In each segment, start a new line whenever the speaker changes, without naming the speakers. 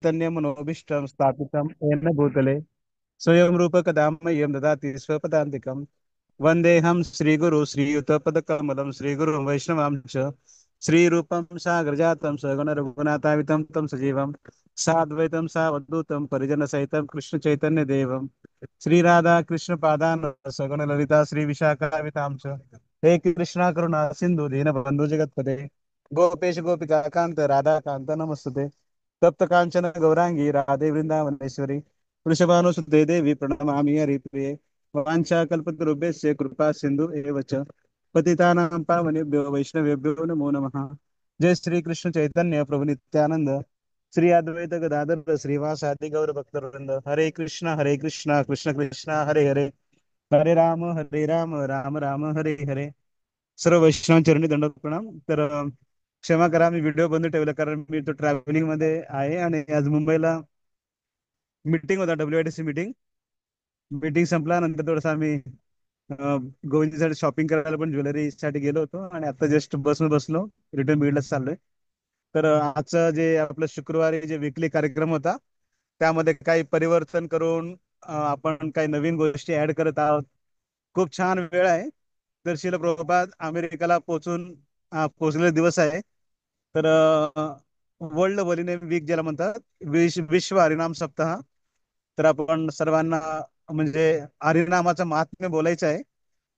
चैतन्यमनोभीष्टं स्थापितं येन भूतले स्वयं रूपकदा मह्यं ददाति स्वपदान्तिकं वन्देऽहं श्रीगुरु श्रीयुतपदकमलं श्रीगुरुं वैष्णवां च श्रीरूपं सागरजातं सगण रघुनाथावितं तं सजीवं साद्वैतं सावधूतं परिजनसहितं कृष्णचैतन्यदेवं श्रीराधा कृष्णपादान् सगण ललिता श्रीविशाखावितां च हे कृष्णा करुणा सिन्धु दीनबन्धु जगत्पते गोपेश गोपिका कांत राधा कांत नमस्तुते तप्त कांचन गौरांगी राधे वृंदावनेश्वरी वृषभानुसुते देवी प्रणमामि हरिप्रिये वाञ्छाकल्पतरुभ्यश्च कृपा सिन्धु एव च पतितानां पावनेभ्यो वैष्णवेभ्यो नमो नमः। जय श्री कृष्ण चैतन्य प्रभु नित्यानंद श्री अद्वैत गदाधर श्रीवासादि गौर भक्तवृंद हरे कृष्णा कृष्ण कृष्ण हरे हरे हरे राम राम राम हरे हरे। सर्व वैष्णव चरणी दंडवत प्रणाम। तर क्षमा करा मी व्हिडिओ बंद ठेवला कारण मी तो ट्रॅव्हलिंग मध्ये आहे आणि आज मुंबईला मीटिंग होता WITC मीटिंग मीटिंग संपल्यानंतर थोडंसं आम्ही गोविंदसाठी शॉपिंग करायला पण ज्वेलरी साठी गेलो होतो आणि आता जस्ट बसमध्ये बसलो रिटर्न बीडला चाललोय। तर आजचं जे आपलं शुक्रवारी जे विकली कार्यक्रम होता त्यामध्ये काही परिवर्तन करून आपण काही नवीन गोष्टी ऍड करत आहोत। खूप छान वेळ आहे। तर शिल प्रभुपाद अमेरिकेला पोहोचलेले दिवस आहे। तर वर्ल्ड हरिनेम वीक ज्याला म्हणतात विश्व हरिनाम सप्ताह। तर आपण सर्वांना म्हणजे हरिनामाचं महात्म्य बोलायचं आहे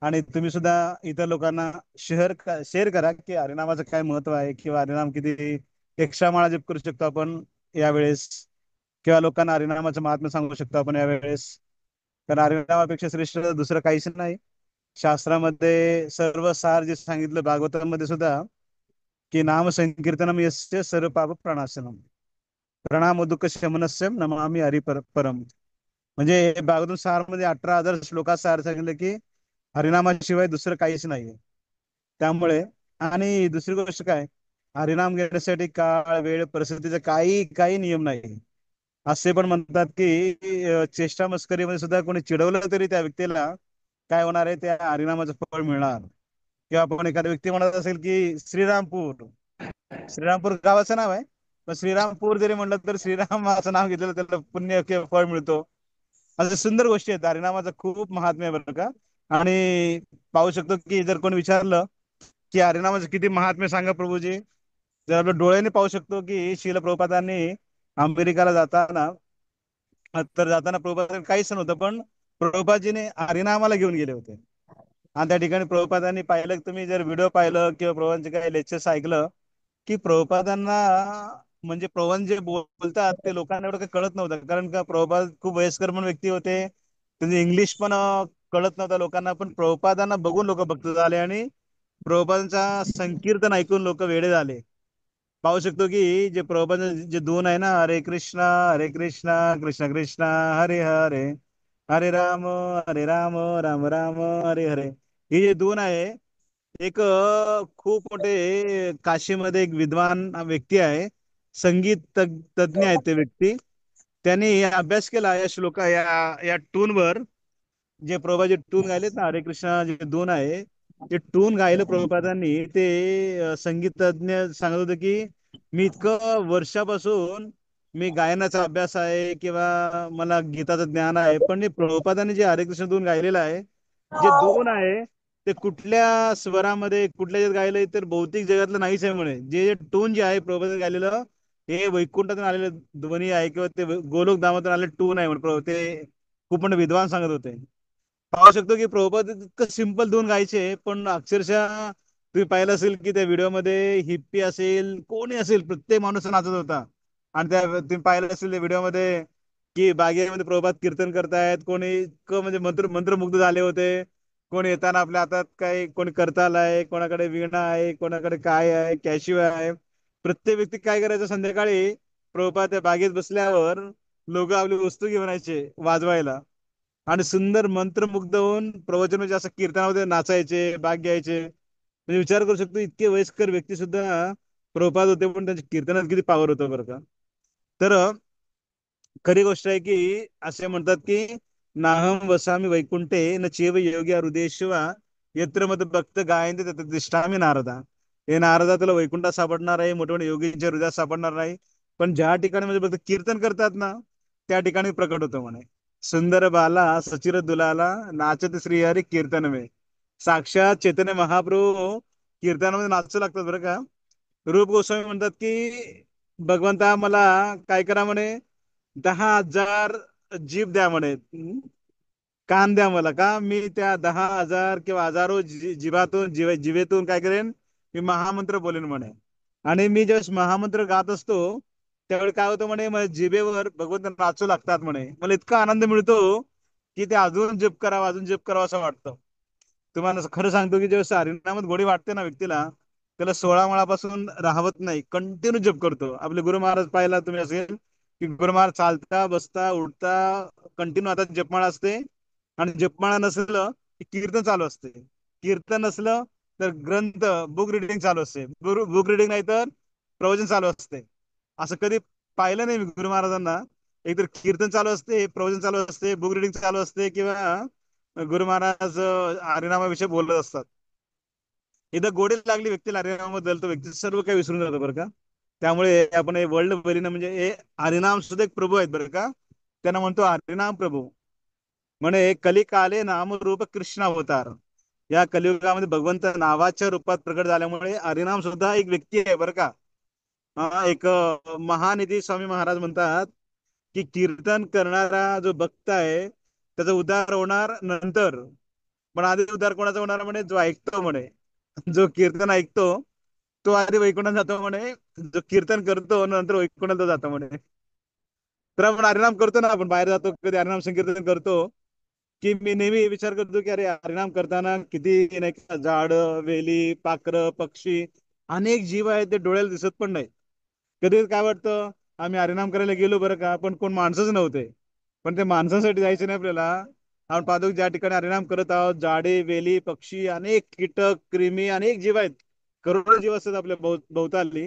आणि तुम्ही सुद्धा इतर लोकांना शेअर करा की हरिनामाचं काय महत्व आहे किंवा हरिनाम किती 100 माळा जप करू शकतो आपण यावेळेस किंवा लोकांना हरिनामाचं महात्म्य सांगू शकतो आपण यावेळेस। कारण हरिनामापेक्षा श्रेष्ठ दुसरं काहीच नाही। शास्त्रामध्ये सर्व सार जे सांगितलं भागवतामध्ये सुद्धा की नाम संकीर्तनम यस्य सर्व पाप प्रणाशनम प्रणाम दुःख शमनस्यम नमामि परम। म्हणजे भागवत सार मध्ये 18,000 श्लोकात सार सांगितलं की हरिनामाशिवाय दुसरं काहीच नाहीये। त्यामुळे आणि दुसरी गोष्ट काय हरिनाम घेण्यासाठी काळ वेळ परिस्थितीचा काही काही नियम नाही। असे पण म्हणतात की चेष्टा मस्करीमध्ये सुद्धा कोणी चिडवलं तरी त्या व्यक्तीला काय होणार आहे त्या हरिनामाचं फळ मिळणार। किंवा आपण एखादा व्यक्ती म्हणत असेल की श्रीरामपूर श्रीरामपूर गावाचं नाव आहे पण श्रीरामपूर जरी म्हणलं तर श्रीरामाचं नाव घेतलेलं त्याला पुण्य किंवा फळ मिळतो। अशा सुंदर गोष्टी आहेत हरिनामाचं खूप महात्म्य आहे बरं का। आणि पाहू शकतो की जर कोणी विचारलं की हरिनामाचं किती महात्म्य सांगा प्रभूजी जर आपल्या डोळ्याने पाहू शकतो की शिल प्रभुपादांनी अमेरिकाला जाताना तर जाताना प्रभुपादांनी काहीच नव्हतं पण प्रभुपादजीने हरिनामाला घेऊन गेले होते। आणि त्या ठिकाणी प्रभुपादांनी पाहिलं तुम्ही जर व्हिडिओ पाहिलं किंवा प्रभूंचे काही लेक्चर्स ऐकलं की प्रभुपादांना म्हणजे प्रभू जे बोलतात ते लोकांना एवढं काही कळत नव्हतं कारण का प्रभुपाद खूप वयस्कर पण व्यक्ती होते त्यांचे इंग्लिश पण कळत नव्हतं लोकांना पण प्रभुपादांना बघून लोक भक्त झाले आणि प्रभुपादांचा संकीर्तन ऐकून लोक वेडे झाले। पाहू शकतो की जे प्रभुपाद जे दोन आहे ना हरे कृष्णा कृष्ण कृष्ण हरे हरे हरे राम राम राम हरे हरे हे जे दोन आहे एक खूप मोठे काशीमध्ये एक विद्वान व्यक्ती आहे संगीत तज्ञ आहे ते व्यक्ती त्यांनी अभ्यास केला या श्लोका या टूनवर जे प्रभुपाद जे टून गायलेत ना हरे कृष्णा जे दोन आहे ते टून गायलं प्रभुपादांनी ते संगीत तज्ञ सांगत होते की मी इतकं वर्षापासून मी गायनाचा अभ्यास आहे किंवा मला गीताचं ज्ञान आहे पण मी प्रभुपादांनी जे हरे कृष्ण दोन गायलेलं आहे जे दोन आहे ते कुठल्या स्वरामध्ये कुठल्या याच्यात गायलंय तर भौतिक जगातलं नाहीच आहे म्हणे जे टोन जे आहे प्रभुपादांनी गायलेलं हे वैकुंठातून आलेलं ध्वनी आहे किंवा ते गोलोक धामातून आलेलं टोन आहे म्हणे ते खूप मोठे विद्वान सांगत होते। पाहू शकतो की प्रभुपाद इतकं सिंपल दोन गायचे पण अक्षरशः तुम्ही पाहिलं असेल की त्या व्हिडिओमध्ये हिप्पी असेल कोणी असेल प्रत्येक माणूस नाचत होता। आणि त्या तुम्ही पाहिलं असेल त्या व्हिडिओमध्ये की बागेमध्ये प्रभुपाद कीर्तन करतायत कोणी इतकं म्हणजे मंत्रमुग्ध झाले होते। कोणी येताना आपल्या हातात काही कोणी करताल आहे कोणाकडे वीणा आहे कोणाकडे काय आहे कॅशिओ आहे। प्रत्येक व्यक्ती काय करायचं संध्याकाळी प्रभुपाद त्या बागेत बसल्यावर लोक आपली वस्तू घेऊन यायचे वाजवायला आणि सुंदर मंत्रमुग्ध होऊन प्रवचन म्हणजे असं कीर्तनामध्ये नाचायचे भाग घ्यायचे। म्हणजे विचार करू शकतो इतके वयस्कर व्यक्ती सुद्धा प्रभुपाद होते पण त्यांच्या कीर्तनात किती पावर होतं बरं का। तर खरी गोष्ट आहे की असे म्हणतात की नाहम वसामी वैकुंठे न चेव योगी हृदयेश्वा यत्र मद भक्त गायंते तत्र तिष्ठामि नारदा। हे नारदा तुला वैकुंठात सापडणार आहे मोठे मोठे योगींच्या हृदयात सापडणार नाही पण ज्या ठिकाणी म्हणजे फक्त कीर्तन करतात ना, त्या ठिकाणी प्रकट होतं म्हणे. सुंदर बाला सचिर दुलाला नाचत श्रीहरी कीर्तन में. साक्षात चैतन्य महाप्रभू कीर्तनामध्ये नाचू लागतात बरं का. रूप गोस्वामी म्हणतात की भगवंता मला काय करा म्हणे, 10,000 जीभ द्या म्हणे. कान द्या मला, का मी त्या 10,000 किंवा हजारो जीवातून जीवेतून काय करेन, मी महामंत्र बोलेन म्हणे. आणि मी ज्यावेळेस महामंत्र गात असतो त्यावेळी काय होतं म्हणे, माझ्या जिभेवर भगवंत नाचू लागतात म्हणे. मला इतका आनंद मिळतो की ते अजून जप करावा, अजून जप करावा असं वाटतं. तुम्हाला खरं सांगतो की जेव्हा हरिनामात गोडी वाटते ना व्यक्तीला, त्याला 16 माळापासून राहवत नाही, कंटिन्यू जप करतो. आपले गुरु महाराज पाहिला तुम्ही असेल की गुरु महाराज चालता बसता उठता कंटिन्यू आता जपमाळा असते. आणि जपमाळा नसलं की कीर्तन चालू असते. कीर्तन नसलं तर ग्रंथ बुक रिडिंग चालू असते. बुक रिडिंग नाही तर प्रवचन चालू असते. असं कधी पाहिलं नाही मी गुरु महाराजांना. एकतर कीर्तन चालू असते, प्रवचन चालू असते, बुक रिडिंग चालू असते, किंवा गुरु महाराज हरिनामाविषयी बोलत असतात. एकदा गोडी लागली व्यक्तीला हरिनामाबद्दल, तो व्यक्ती सर्व काही विसरून जातो बरं का. त्यामुळे आपण हे वर्ल्ड परिणाम म्हणजे हे हरिनाम सुद्धा एक प्रभू आहेत बरं का. त्यांना म्हणतो हरिनाम प्रभू. म्हणे कलिकाले नामरूप कृष्ण अवतार. या कलियुगामध्ये भगवंत नावाच्या रूपात प्रकट झाल्यामुळे हरिनाम सुद्धा एक व्यक्ती आहे बरं का. एक महानिधी स्वामी महाराज म्हणतात की कीर्तन करणारा जो भक्त आहे त्याचा उद्धार होणार नंतर, पण आधी उद्धार कोणाचा होणार म्हणे, जो ऐकतो म्हणे. जो कीर्तन ऐकतो तो आधी वैकुंठात जातो म्हणे. जो कीर्तन करतो नंतर वैकुंठात जातो म्हणे. तर आपण हरिनाम करतो ना, आपण बाहेर जातो कधी हरिनाम संकीर्तन करतो, की मी नेहमी विचार करतो की अरे हरिनाम करताना किती नाही का झाड, वेली, पाखरं, पक्षी, अनेक जीव आहेत ते डोळ्याला दिसत पण नाही. कधी काय वाटतं, आम्ही हरिनाम करायला गेलो बरं का, पण कोण माणसंच नव्हते. पण ते माणसासाठी जायचं नाही आपल्याला. आपण पाहतो की ज्या ठिकाणी हरिनाम करत आहोत झाडे, वेली, पक्षी, अनेक कीटक, कृमी, अनेक जीव आहेत. करोडो जीव असतात आपल्या भोवताली.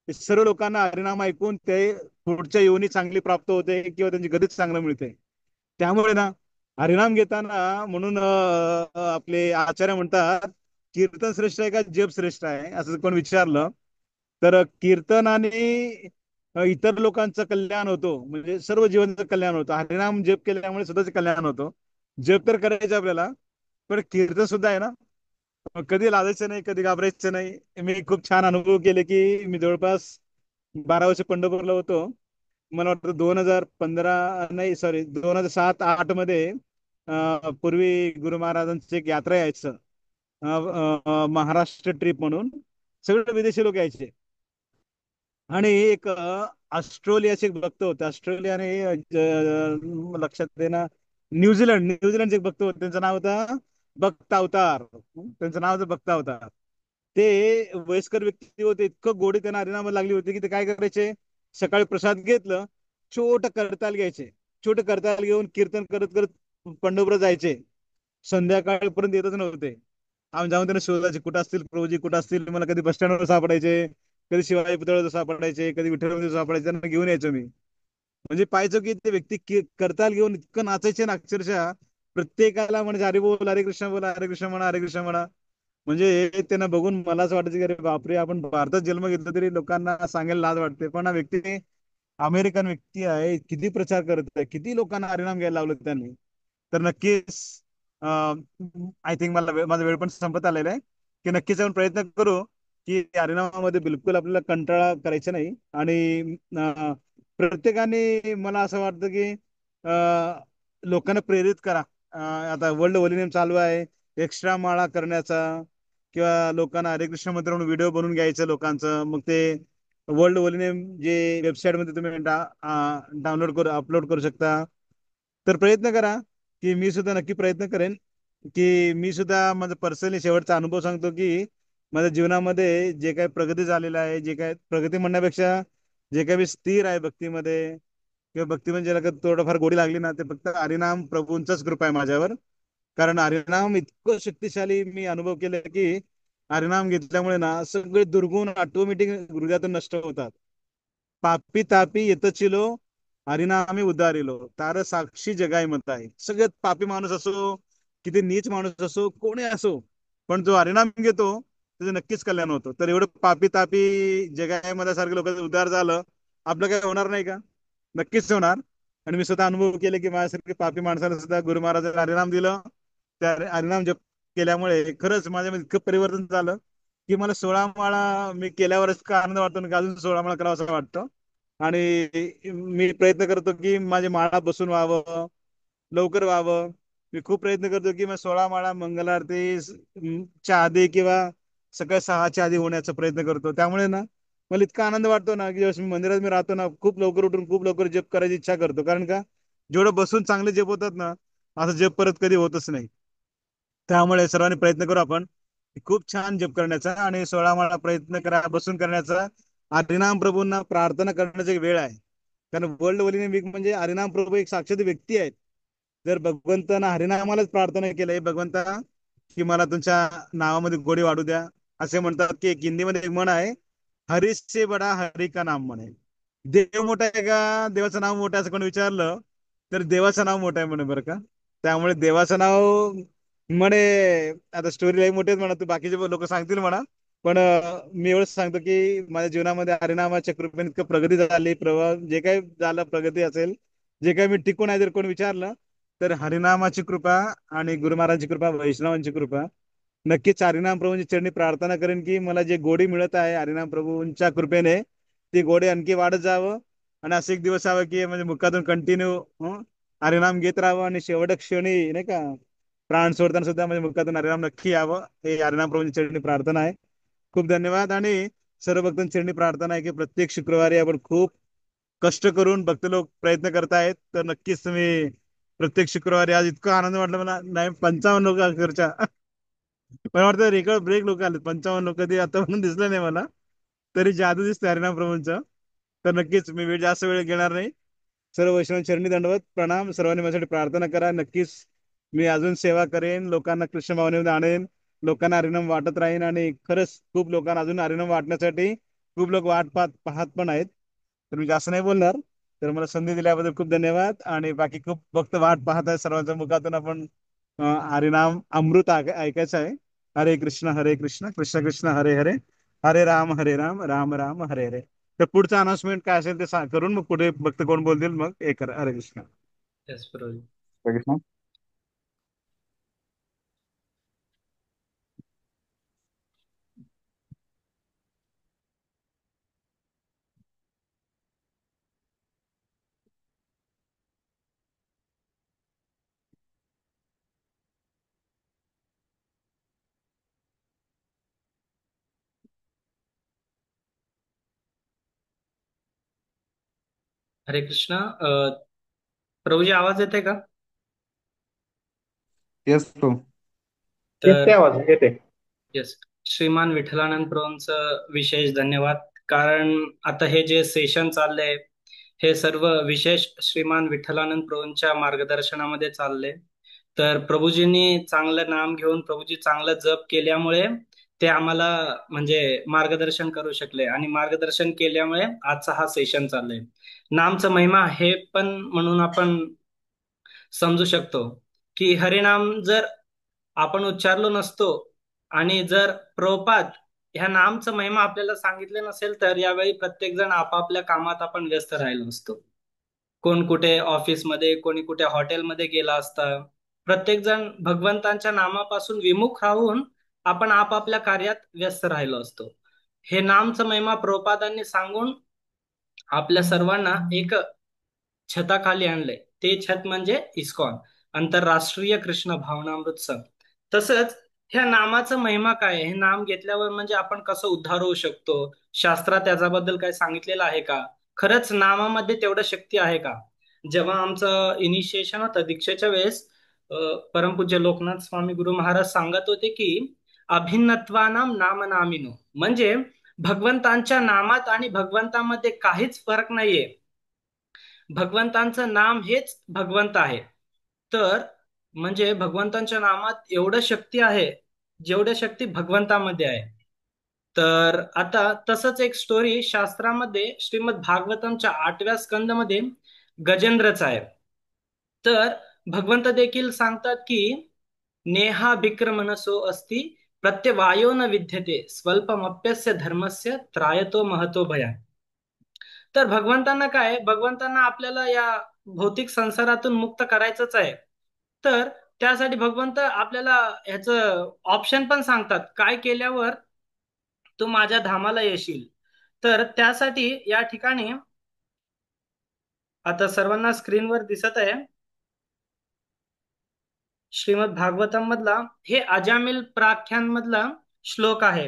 हे सर्व लोकांना हरिनाम ऐकून ते पुढच्या योनी चांगली प्राप्त होते किंवा त्यांची गतीच चांगलं मिळते. त्यामुळे ना हरिनाम घेताना म्हणून आपले आचार्य म्हणतात, कीर्तन श्रेष्ठ आहे का जप श्रेष्ठ आहे असं कोण विचारलं तर कीर्तनाने इतर लोकांचं कल्याण होतो, म्हणजे सर्व जीवांचं कल्याण होतं. हरिनाम जप केल्यामुळे स्वतःच कल्याण होतं. जप तर करायचं आपल्याला, पण कीर्तन सुद्धा आहे ना, कधी लाजायचं नाही, कधी घाबरायचं नाही. मी खूप छान अनुभव केले की मी जवळपास 12 वर्ष पंढरपूरला होतो. मला वाटतं 2015, नाही सॉरी 2007-8 मध्ये पूर्वी गुरु महाराजांची एक यात्रा यायचं, महाराष्ट्र ट्रिप म्हणून. सगळे विदेशी लोक यायचे. आणि एक ऑस्ट्रेलियाचे एक भक्त होते. ऑस्ट्रेलियाने लक्षात देना, न्यूझीलंडचे एक भक्त होते. त्यांचं नाव होतं भक्त अवतार. त्यांचं नाव होतं भक्त अवतार. ते वयस्कर व्यक्ती होते. इतकं गोडी त्यांना हरिनामाला लागली होती की ते काय करायचे, सकाळी प्रसाद घेतलं, छोट करताल घ्यायचे, छोट करताल घेऊन कीर्तन करत करत पंढरपूर जायचे. संध्याकाळपर्यंत येतच नव्हते. आम्ही जाऊन त्यांना शोधायचे, कुठं असतील प्रभूजी, कुठं असतील. मला कधी बस स्टँडवर सापडायचे, कधी शिवाजी पुतळ्यावर सापडायचे, कधी विठ्ठल सापडायचे. त्यांना घेऊन यायचो मी. म्हणजे पाहायचो की ते व्यक्ती करताल घेऊन इतकं नाचायचे ना, अक्षरशः प्रत्येकाला म्हणजे हरी बोल, हरे कृष्ण बोला, हरे कृष्ण म्हणा, हरे कृष्ण म्हणा. म्हणजे हे त्यांना बघून मला असं वाटायचं की अरे बापरे, आपण भारतात जन्म घेतला तरी लोकांना सांगायला लाज वाटते. पण हा व्यक्ती अमेरिकन व्यक्ती आहे, किती प्रचार करत आहे, किती लोकांना हरिनाम घ्यायला लावलं त्यांनी. तर नक्कीच आय थिंक माझा वेळ पण संपत आलेला आहे, की नक्कीच आपण प्रयत्न करू की हरिनामामध्ये बिलकुल आपल्याला कंटाळा करायचा नाही. आणि प्रत्येकाने मला असं वाटतं की लोकांना प्रेरित करा. आता वर्ल्ड होली नेम चालू आहे, एक्स्ट्रा माळा करण्याचा, किंवा लोकांना हरे कृष्ण मंत्र म्हणून व्हिडिओ बनवून घ्यायचं लोकांचं. मग ते वर्ल्ड होली नेम जे वेबसाईट मध्ये तुम्ही डाउनलोड करू, अपलोड करू शकता. तर प्रयत्न करा, की मी सुद्धा नक्की प्रयत्न करेन, की मी सुद्धा माझा पर्सनली शेवटचा अनुभव सांगतो की माझ्या जीवनामध्ये जे काही प्रगती झालेला आहे, जे काय प्रगती म्हणण्यापेक्षा जे काही मी स्थिर आहे भक्तीमध्ये, किंवा भक्ती म्हणजे ज्याला थोडंफार गोडी लागली ना, ते फक्त हरिनाम प्रभूंचाच कृपा आहे माझ्यावर. कारण हरिनाम इतकं शक्तिशाली मी अनुभव केले की हरिनाम घेतल्यामुळे ना सगळे दुर्गुण ऑटोमॅटिक हृदयातून नष्ट होतात. पापी तापी येतचिलो हरिनामी उद्धारिलो तार साक्षी जगाय मत आहे. सगळ्यात पापी माणूस असो, किती नीच माणूस असो, कोणी असो, पण जो हरिनाम घेतो त्याचं नक्कीच कल्याण होतं. तर एवढं पापी तापी जगाय मध्ये सारखे लोकांचं उद्धार झालं, आपलं काय होणार नाही का? नक्कीच होणार. आणि मी स्वतः अनुभव केले की माझ्यासारखे पापी माणसाला सुद्धा गुरु महाराजांनी हरिनाम दिलं. त्या हरिनाम जप केल्यामुळे खरंच माझ्यामध्ये इतकं परिवर्तन झालं की मला 16 माळा मी केल्यावरच इतका आनंद वाटतो ना की अजून 16 माळा करावा असं वाटतं. आणि मी प्रयत्न करतो की माझे माळा बसून व्हावं, लवकर व्हावं. मी खूप प्रयत्न करतो की मग 16 माळा च्या आधी किंवा सकाळी 6च्या आधी होण्याचा प्रयत्न करतो. त्यामुळे ना मला इतका आनंद वाटतो ना की जेव्हा मंदिरात मी राहतो ना, खूप लवकर उठून खूप लवकर जप करायची इच्छा करतो. कारण का, जेवढं बसून चांगले जप होतात ना, असं जप परत कधी होतच नाही. त्यामुळे सर्वांनी प्रयत्न करू आपण खूप छान जप करण्याचा आणि 16 माळा प्रयत्न करा बसून करण्याचा. हरिनाम प्रभूंना प्रार्थना करण्याची एक वेळ आहे. कारण वर्ल्ड वलीने वीक म्हणजे हरिनाम प्रभू एक साक्षात व्यक्ती आहेत. जर भगवंतांना हरिनामालाच प्रार्थना केलंय, भगवंता की मला तुमच्या नावामध्ये गोडी वाढू द्या. असे म्हणतात की एक हिंदीमध्ये एक म्हण आहे, हरी से बडा हरी का नाम म्हणे. देव मोठा आहे का देवाचं नाव मोठं आहे असं कोणी विचारलं तर देवाचं नाव मोठं आहे म्हणे बरं का. त्यामुळे देवाचं नाव म्हणे, आता स्टोरी लाईन मोठेच म्हणा तू बाकीचे लोक सांगतील म्हणा. पण मी एवढंच सांगतो की माझ्या जीवनामध्ये हरिनामाच्या कृपेने इतकं प्रगती झाली, प्रवाह जे काही झालं प्रगती असेल, जे काही मी टिकून आहे जर कोणी विचारलं तर हरिनामाची कृपा आणि गुरु महाराजांची कृपा, वैष्णवांची कृपा. नक्कीच हरिनाम प्रभूंची चरणी प्रार्थना करेन की मला जे गोडी मिळत आहे हरिनाम प्रभूंच्या कृपेने, ती गोडी आणखी वाढत जावं. आणि असं एक दिवस यावं की म्हणजे मुखातून कंटिन्यू हरिनाम घेत राहावं आणि शेवट क्षणी नाही का प्राण सोडताना सुद्धा म्हणजे मुखातून हरिनाम नक्की यावं. हे हरिनाम प्रभूंची चरणी प्रार्थना आहे. खूप धन्यवाद. आणि सर्व भक्तांची चरणी प्रार्थना आहे की प्रत्येक शुक्रवारी आपण खूप कष्ट करून भक्त लोक प्रयत्न करतायत. तर नक्कीच तुम्ही प्रत्येक शुक्रवारी, आज इतका आनंद वाटला मला, नाही 55 लोक अक्षरशः मला वाटतं रेकॉर्ड ब्रेक लोक आले 55 लोक, कधी आतापर्यंत दिसलं नाही मला. तरी जादू दिसते हरिनाम प्रभूंचं. तर नक्कीच मी जास्त वेळ घेणार नाही. सर्व वैष्णव चरणी दंडवत प्रणाम. सर्वांनी माझ्यासाठी प्रार्थना करा. नक्कीच मी अजून सेवा करेन, लोकांना कृष्ण भावनेमध्ये आणेन, लोकांना हरिनाम वाटत राहीन. आणि खरंच खूप लोकांना अजून हरिनाम वाटण्यासाठी खूप लोक वाट पाहत पाहत पण आहेत. तर मी जास्त नाही बोलणार. तर मला संधी दिल्याबद्दल खूप धन्यवाद. आणि बाकी खूप भक्त वाट पाहत आहे, सर्वांच्या मुखातून आपण हरिनाम अमृत ऐकायचं आहे. हरे कृष्ण कृष्ण कृष्ण हरे हरे, हरे राम राम राम हरे हरे. तर पुढचं अनाउन्समेंट काय असेल ते करून मग पुढे भक्त कोण बोलतील मग हे करा. हरे कृष्ण.
येस बरोबर.
हरे कृष्ण.
हरे कृष्णा. प्रभूजी आवाज येते का?
येस प्रभू. येते
तर
आवाज येते.
येस, श्रीमान विठ्ठलानंद प्रभूंचं विशेष धन्यवाद. कारण आता हे जे सेशन चाललंय हे सर्व विशेष श्रीमान विठ्ठलानंद प्रभूंच्या मार्गदर्शनामध्ये चालले. तर प्रभूजींनी चांगलं नाम घेऊन प्रभूजी चांगलं जप केल्यामुळे ते आम्हाला म्हणजे मार्गदर्शन करू शकले आणि मार्गदर्शन केल्यामुळे आजचा हा सेशन चाललंय. नामचा महिमा हे पण म्हणून आपण समजू शकतो की हरिनाम जर आपण उच्चारलो नसतो आणि जर प्रभुपाद ह्या नामचं महिमा आपल्याला सांगितले नसेल तर यावेळी प्रत्येक जण आपापल्या कामात आपण व्यस्त राहिलो असतो. कोण कुठे ऑफिसमध्ये, कोणी कुठे हॉटेलमध्ये गेला असता. प्रत्येक जण भगवंतांच्या नामापासून विमुख राहून आपण आपापल्या कार्यात व्यस्त राहिलो असतो. हे नामचं महिमा प्रभुपादांनी सांगून आपल्या सर्वांना एक छताखाली आणलंय. ते छत म्हणजे इस्कॉन, आंतरराष्ट्रीय कृष्ण भावनामृत संघ. तसंच ह्या नामाचं महिमा काय आहे? हे नाम घेतल्यावर म्हणजे आपण कसं उद्धार होऊ शकतो, शास्त्रात त्याच्याबद्दल काय सांगितलेलं आहे का? खरंच नामामध्ये तेवढं शक्ती आहे का? जेव्हा आमचं इनिशिएशन होतं दीक्षेच्या वेळेस, परमपूज्य लोकनाथ स्वामी गुरु महाराज सांगत होते की अभिन्नत्वानाम नाम नामिनो, म्हणजे भगवंतांच्या नामात आणि भगवंतामध्ये काहीच फरक नाहीये. भगवंतांचं नाम हेच भगवंत आहे. तर म्हणजे भगवंतांच्या नामात एवढं शक्ती आहे जेवढ्या शक्ती भगवंतामध्ये आहे. तर आता तसंच एक स्टोरी शास्त्रामध्ये श्रीमद भागवतमच्या 8व्या स्कंदमध्ये गजेंद्रचा आहे. तर भगवंत देखील सांगतात की नेहा विक्रमनसो अस्ति प्रत्यवायो न विद्यते स्वल्पमप्यस्य धर्मस्य त्रायतो महतो भया. तर भगवंतांना काय, भगवंतांना आपल्याला या भौतिक संसारातून मुक्त करायचंच आहे. तर त्यासाठी भगवंत आपल्याला ह्याचं ऑप्शन पण सांगतात, काय केल्यावर तू माझ्या धामाला येशील. तर त्यासाठी या ठिकाणी आता सर्वांना स्क्रीनवर दिसत आहे श्रीमद भागवतम मधला हे अजामिल प्राख्यान मधला श्लोक आहे.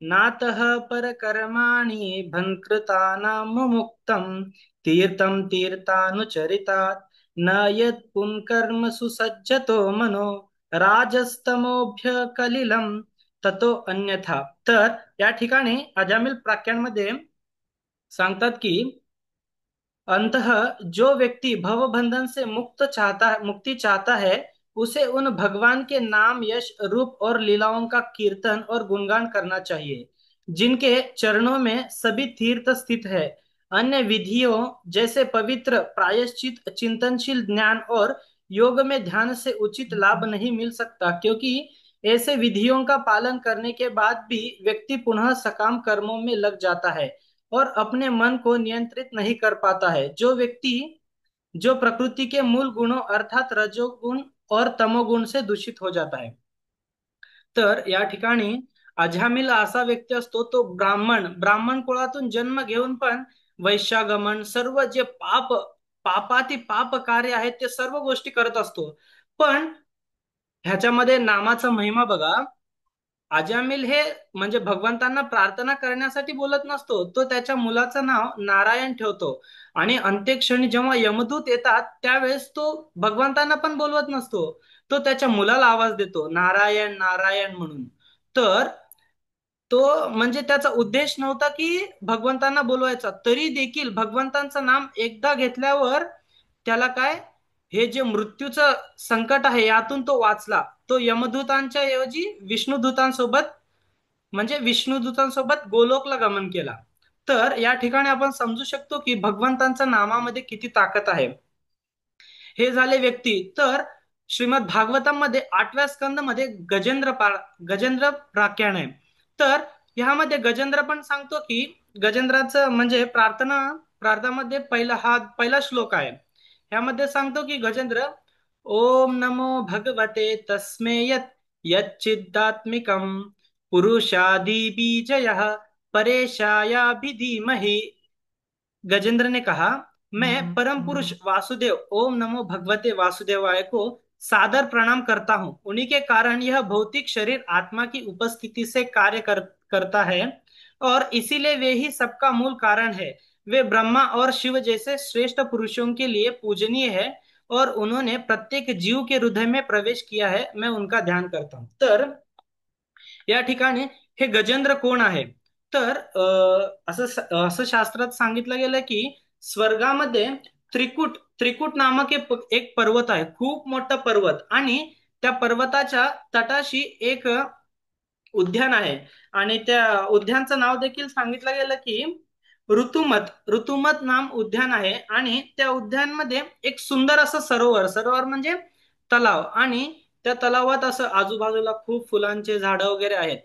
नातः परकर्माणि भंकृतानां मुक्तं तीर्थं तीर्थानुचरितात् न यत् पुंकर्म सुसज्जतो मनो राजस्तमोभ्य कलिलं ततो अन्यथा. तर या ठिकाणी अजामिल प्राख्यानमध्ये सांगतात की अंतः जो व्यक्ति भव बंधन से मुक्ति चाहता है, उसे उन भगवान के नाम यश रूप और लीलाओं का कीर्तन और गुणगान करना चाहिए जिनके चरणों में सभी तीर्थ स्थित है। अन्य विधियों जैसे पवित्र प्रायश्चित चिंतनशील ज्ञान और योग में ध्यान से उचित लाभ नहीं मिल सकता, क्योंकि ऐसे विधियों का पालन करने के बाद भी व्यक्ति पुनः सकाम कर्मों में लग जाता है और अपने मन को नियंत्रित नहीं कर पाता है। जो व्यक्ति जो प्रकृति के मूल गुणों अर्थात रजोगुण और तमोगुण से दूषित हो जाता है। तर या ठिकाणी अजामिल असा व्यक्ती असतो तो ब्राह्मण कुळातून जन्म घेऊन पण वैश्यागमन सर्व जे पापाती पाप कार्य आहेत ते सर्व गोष्टी करत असतो. पण ह्याच्यामध्ये नामाचा महिमा बघा. अजामिल हे म्हणजे भगवंतांना प्रार्थना करण्यासाठी बोलत नसतो, तो त्याच्या मुलाचं नाव नारायण ठेवतो. आणि अंत्यक्षणी जेव्हा यमदूत येतात त्यावेळेस तो भगवंतांना पण बोलवत नसतो, तो त्याच्या मुलाला आवाज देतो नारायण नारायण म्हणून. तर तो म्हणजे त्याचा उद्देश नव्हता की भगवंतांना बोलवायचा, तरी देखील भगवंतांचं नाम एकदा घेतल्यावर त्याला काय, हे जे मृत्यूचं संकट आहे यातून तो वाचला. तो यमदूतांच्या ऐवजी विष्णुदूतांसोबत म्हणजे विष्णुदूतांसोबत गोलोकला गमन केला. तर या ठिकाणी आपण समजू शकतो की भगवंतांच्या नामामध्ये किती ताकद आहे. हे झाले व्यक्ती. तर श्रीमद भागवतामध्ये 8व्या स्कंदमध्ये गजेंद्र प्राख्यान आहे. तर ह्यामध्ये गजेंद्र पण सांगतो की गजेंद्राचं म्हणजे प्रार्थनामध्ये पहिला श्लोक आहे. ह्यामध्ये सांगतो की गजेंद्र ओम नमो भगवते तस्मे यच्चिदात्मिकं पुरुषादि बीजयः परेशायाभि धीमहि। गजेंद्र ने कहा, मैं परम पुरुष वासुदेव ओम नमो भगवते वासुदेवाय को सादर प्रणाम करता हूं। उन्हीं के कारण यह भौतिक शरीर आत्मा की उपस्थिति से करता है और इसीलिए वे ही सबका मूल कारण है। वे ब्रह्मा और शिव जैसे श्रेष्ठ पुरुषों के लिए पूजनीय है और उन्होंने प्रत्येक जीव के हृदय में प्रवेश किया है, मैं उनका ध्यान करता हूं। तर या ठिकाणी हे गजेंद्र कोण आहे. तर असं शास्त्रात सांगितलं गेलं की स्वर्गामध्ये त्रिकुट नामक एक पर्वत आहे, खूप मोठा पर्वत. आणि त्या पर्वताच्या तटाशी एक उद्यान आहे. आणि त्या उद्यानचं नाव देखील सांगितलं गेलं की ऋतुमत नाम उद्यान आहे. आणि त्या उद्यानमध्ये एक सुंदर असं सरोवर म्हणजे तलाव. आणि त्या तलावात असं आजूबाजूला खूप फुलांचे झाडं वगैरे आहेत.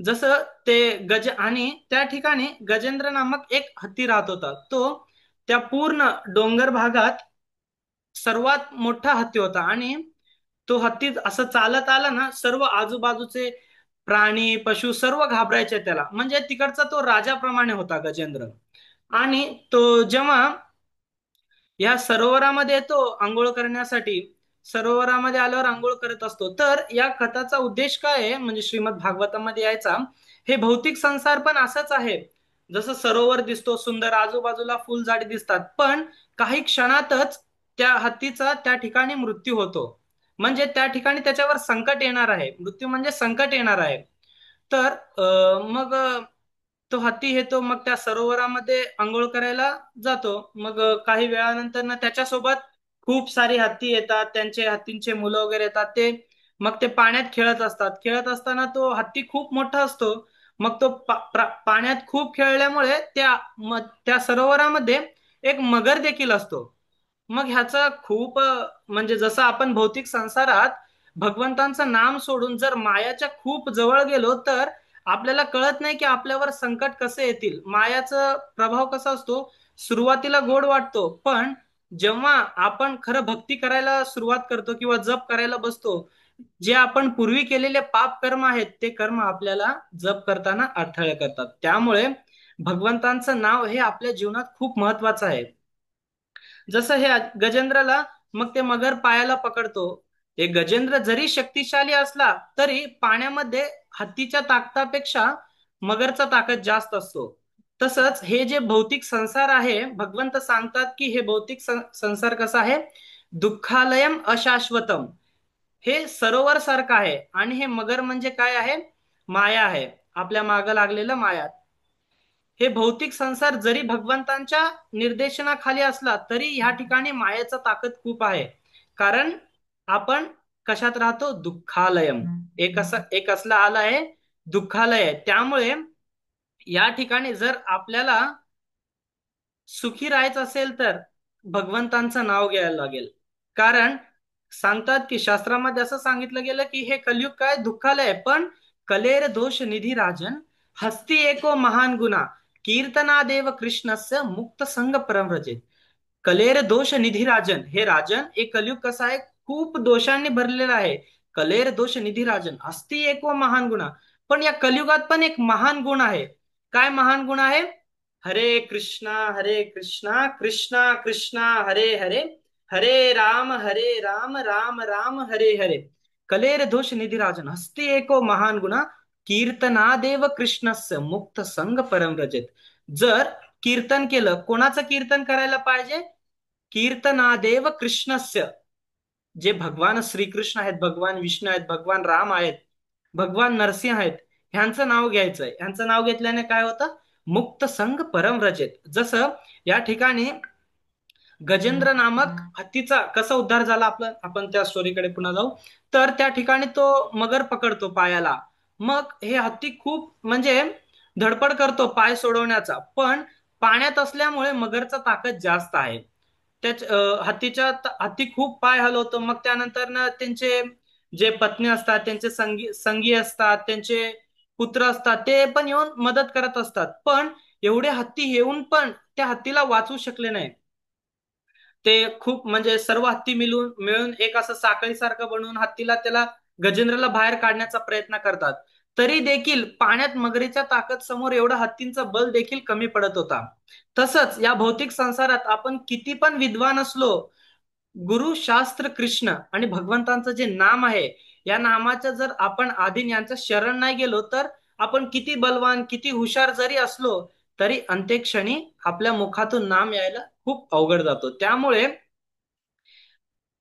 जसं ते आणि त्या ठिकाणी गजेंद्र नामक एक हत्ती राहत होता. तो त्या पूर्ण डोंगर भागात सर्वात मोठा हत्ती होता. आणि तो हत्ती असं चालत आला ना, सर्व आजूबाजूचे प्राणी पशु सर्व घाबरायचे त्याला, म्हणजे तिकडचा तो राजाप्रमाणे होता गजेंद्र. आणि तो जेव्हा या सरोवरामध्ये येतो आंघोळ करण्यासाठी, सरोवरामध्ये आल्यावर आंघोळ करत असतो. तर या कथाचा उद्देश काय आहे म्हणजे श्रीमद भागवतामध्ये यायचा, हे भौतिक संसार पण असंच आहे. जसं सरोवर दिसतो सुंदर, आजूबाजूला फुलझाडी दिसतात, पण काही क्षणातच त्या हत्तीचा त्या ठिकाणी मृत्यू होतो. म्हणजे त्या ठिकाणी त्याच्यावर संकट येणार आहे, मृत्यू म्हणजे संकट येणार आहे. तर मग तो हत्ती येतो, मग त्या सरोवरामध्ये आंघोळ करायला जातो. मग काही वेळानंतर ना त्याच्यासोबत खूप सारी हत्ती येतात, त्यांचे हत्तींचे मुलं वगैरे येतात. ते मग ते पाण्यात खेळत असतात. खेळत असताना तो हत्ती खूप मोठा असतो. मग तो पाण्यात खूप खेळल्यामुळे त्या सरोवरामध्ये एक मगर देखील असतो. मग ह्याचा खूप म्हणजे जसं आपण भौतिक संसारात भगवंतांचं नाम सोडून जर मायाच्या खूप जवळ गेलो तर आपल्याला कळत नाही की आपल्यावर संकट कसे येतील. मायाचा प्रभाव कसा असतो, सुरुवातीला गोड वाटतो, पण जेव्हा आपण खरं भक्ती करायला सुरुवात करतो किंवा जप करायला बसतो, जे आपण पूर्वी केलेले पाप कर्म आहेत ते कर्म आपल्याला जप करताना अडथळे करतात. त्यामुळे भगवंतांचं नाव हे आपल्या जीवनात खूप महत्वाचं आहे. जसं हे गजेंद्रला मग ते मगर पायाला पकडतो. हे गजेंद्र जरी शक्तिशाली असला तरी पाण्यामध्ये हत्तीच्या ताकदीपेक्षा मगरचा ताकद जास्त असतो. तसंच हे जे भौतिक संसार आहे, भगवंत सांगतात की हे भौतिक संसार कसा आहे, दुःखालयम अशाश्वतम, हे सरोवर सारखं आहे. आणि हे मगर म्हणजे काय आहे, माया आहे, आपल्या मागं लागलेलं माया. हे भौतिक संसार जरी भगवंतांच्या निर्देशनाखाली असला तरी ह्या ठिकाणी मायेचं ताकद खूप आहे. कारण आपण कशात राहतो, दुःखालयम. एक असला आला आहे दुःखालय आहे. त्यामुळे या ठिकाणी जर आपल्याला सुखी राहायचं असेल तर भगवंतांचं नाव घ्यायला लागेल. कारण सांगतात की शास्त्रामध्ये असं सांगितलं गेलं की हे कलयुग काय दुःखालय आहे, पण कलेर दोष निधी राजन, हस्ती एको महान गुना, कीर्तनादेव कृष्णस्य मुक्त संग परमव्रजेत. कलेर दोष निधी राजन, हे राजन एक कलयुग कसा आहे, खूप दोषांनी भरलेला आहे. कलेर दोष निधी राजन हस्ती एको महान गुना, पण या कलयुगात पण एक महान गुण आहे. काय महान गुण आहे, हरे कृष्णा कृष्णा कृष्णा हरे हरे, हरे राम राम राम हरे हरे. कलेर दोष निधी राजन हस्ती एको महान गुणा, कीर्तनादेव कृष्णस्य मुक्त संग परम रजेत. जर कीर्तन केलं, कोणाचं कीर्तन करायला पाहिजे, कीर्तनादेव कृष्णस्य, जे भगवान श्रीकृष्ण आहेत, भगवान विष्णू आहेत, भगवान राम आहेत, भगवान नरसिंह आहेत, ह्यांचं नाव घ्यायचंय. ह्यांचं नाव घेतल्याने काय होतं, मुक्त संग परम रजेत. जसं या ठिकाणी गजेंद्र नामक हत्तीचा कसा उद्धार झाला, आपलं आपण त्या स्टोरीकडे पुन्हा जाऊ. तर त्या ठिकाणी तो मगर पकडतो पायाला. मग हे हत्ती खूप म्हणजे धडपड करतो पाय सोडवण्याचा, पण पाण्यात असल्यामुळे मगरचा ताकद जास्त आहे. हत्ती खूप पाय हलवतो. मग त्यानंतर ना त्यांचे जे पत्नी असतात, त्यांचे संगी असतात, त्यांचे पुत्र असतात, ते पण येऊन मदत करत असतात. पण एवढे हत्ती येऊन पण त्या हत्तीला वाचवू शकले नाही. ते खूप म्हणजे सर्व हत्ती मिळून एक असं साखळीसारखं बनवून हत्तीला त्याला गजेंद्रला बाहेर काढण्याचा प्रयत्न करतात. तरी देखील पाण्यात मगरीच्या ताकद समोर एवढा हत्तींचं बल देखील कमी पडत होता. तसंच या भौतिक संसारात आपण किती पण विद्वान असलो, गुरु शास्त्र कृष्ण आणि भगवंतांचं जे नाम आहे, या नामाचं जर आपण आधी यांचं शरण नाही गेलो तर आपण किती बलवान किती हुशार जरी असलो तरी अंत्यक्षणी आपल्या मुखातून नाम यायला खूप अवघड जातो. त्यामुळे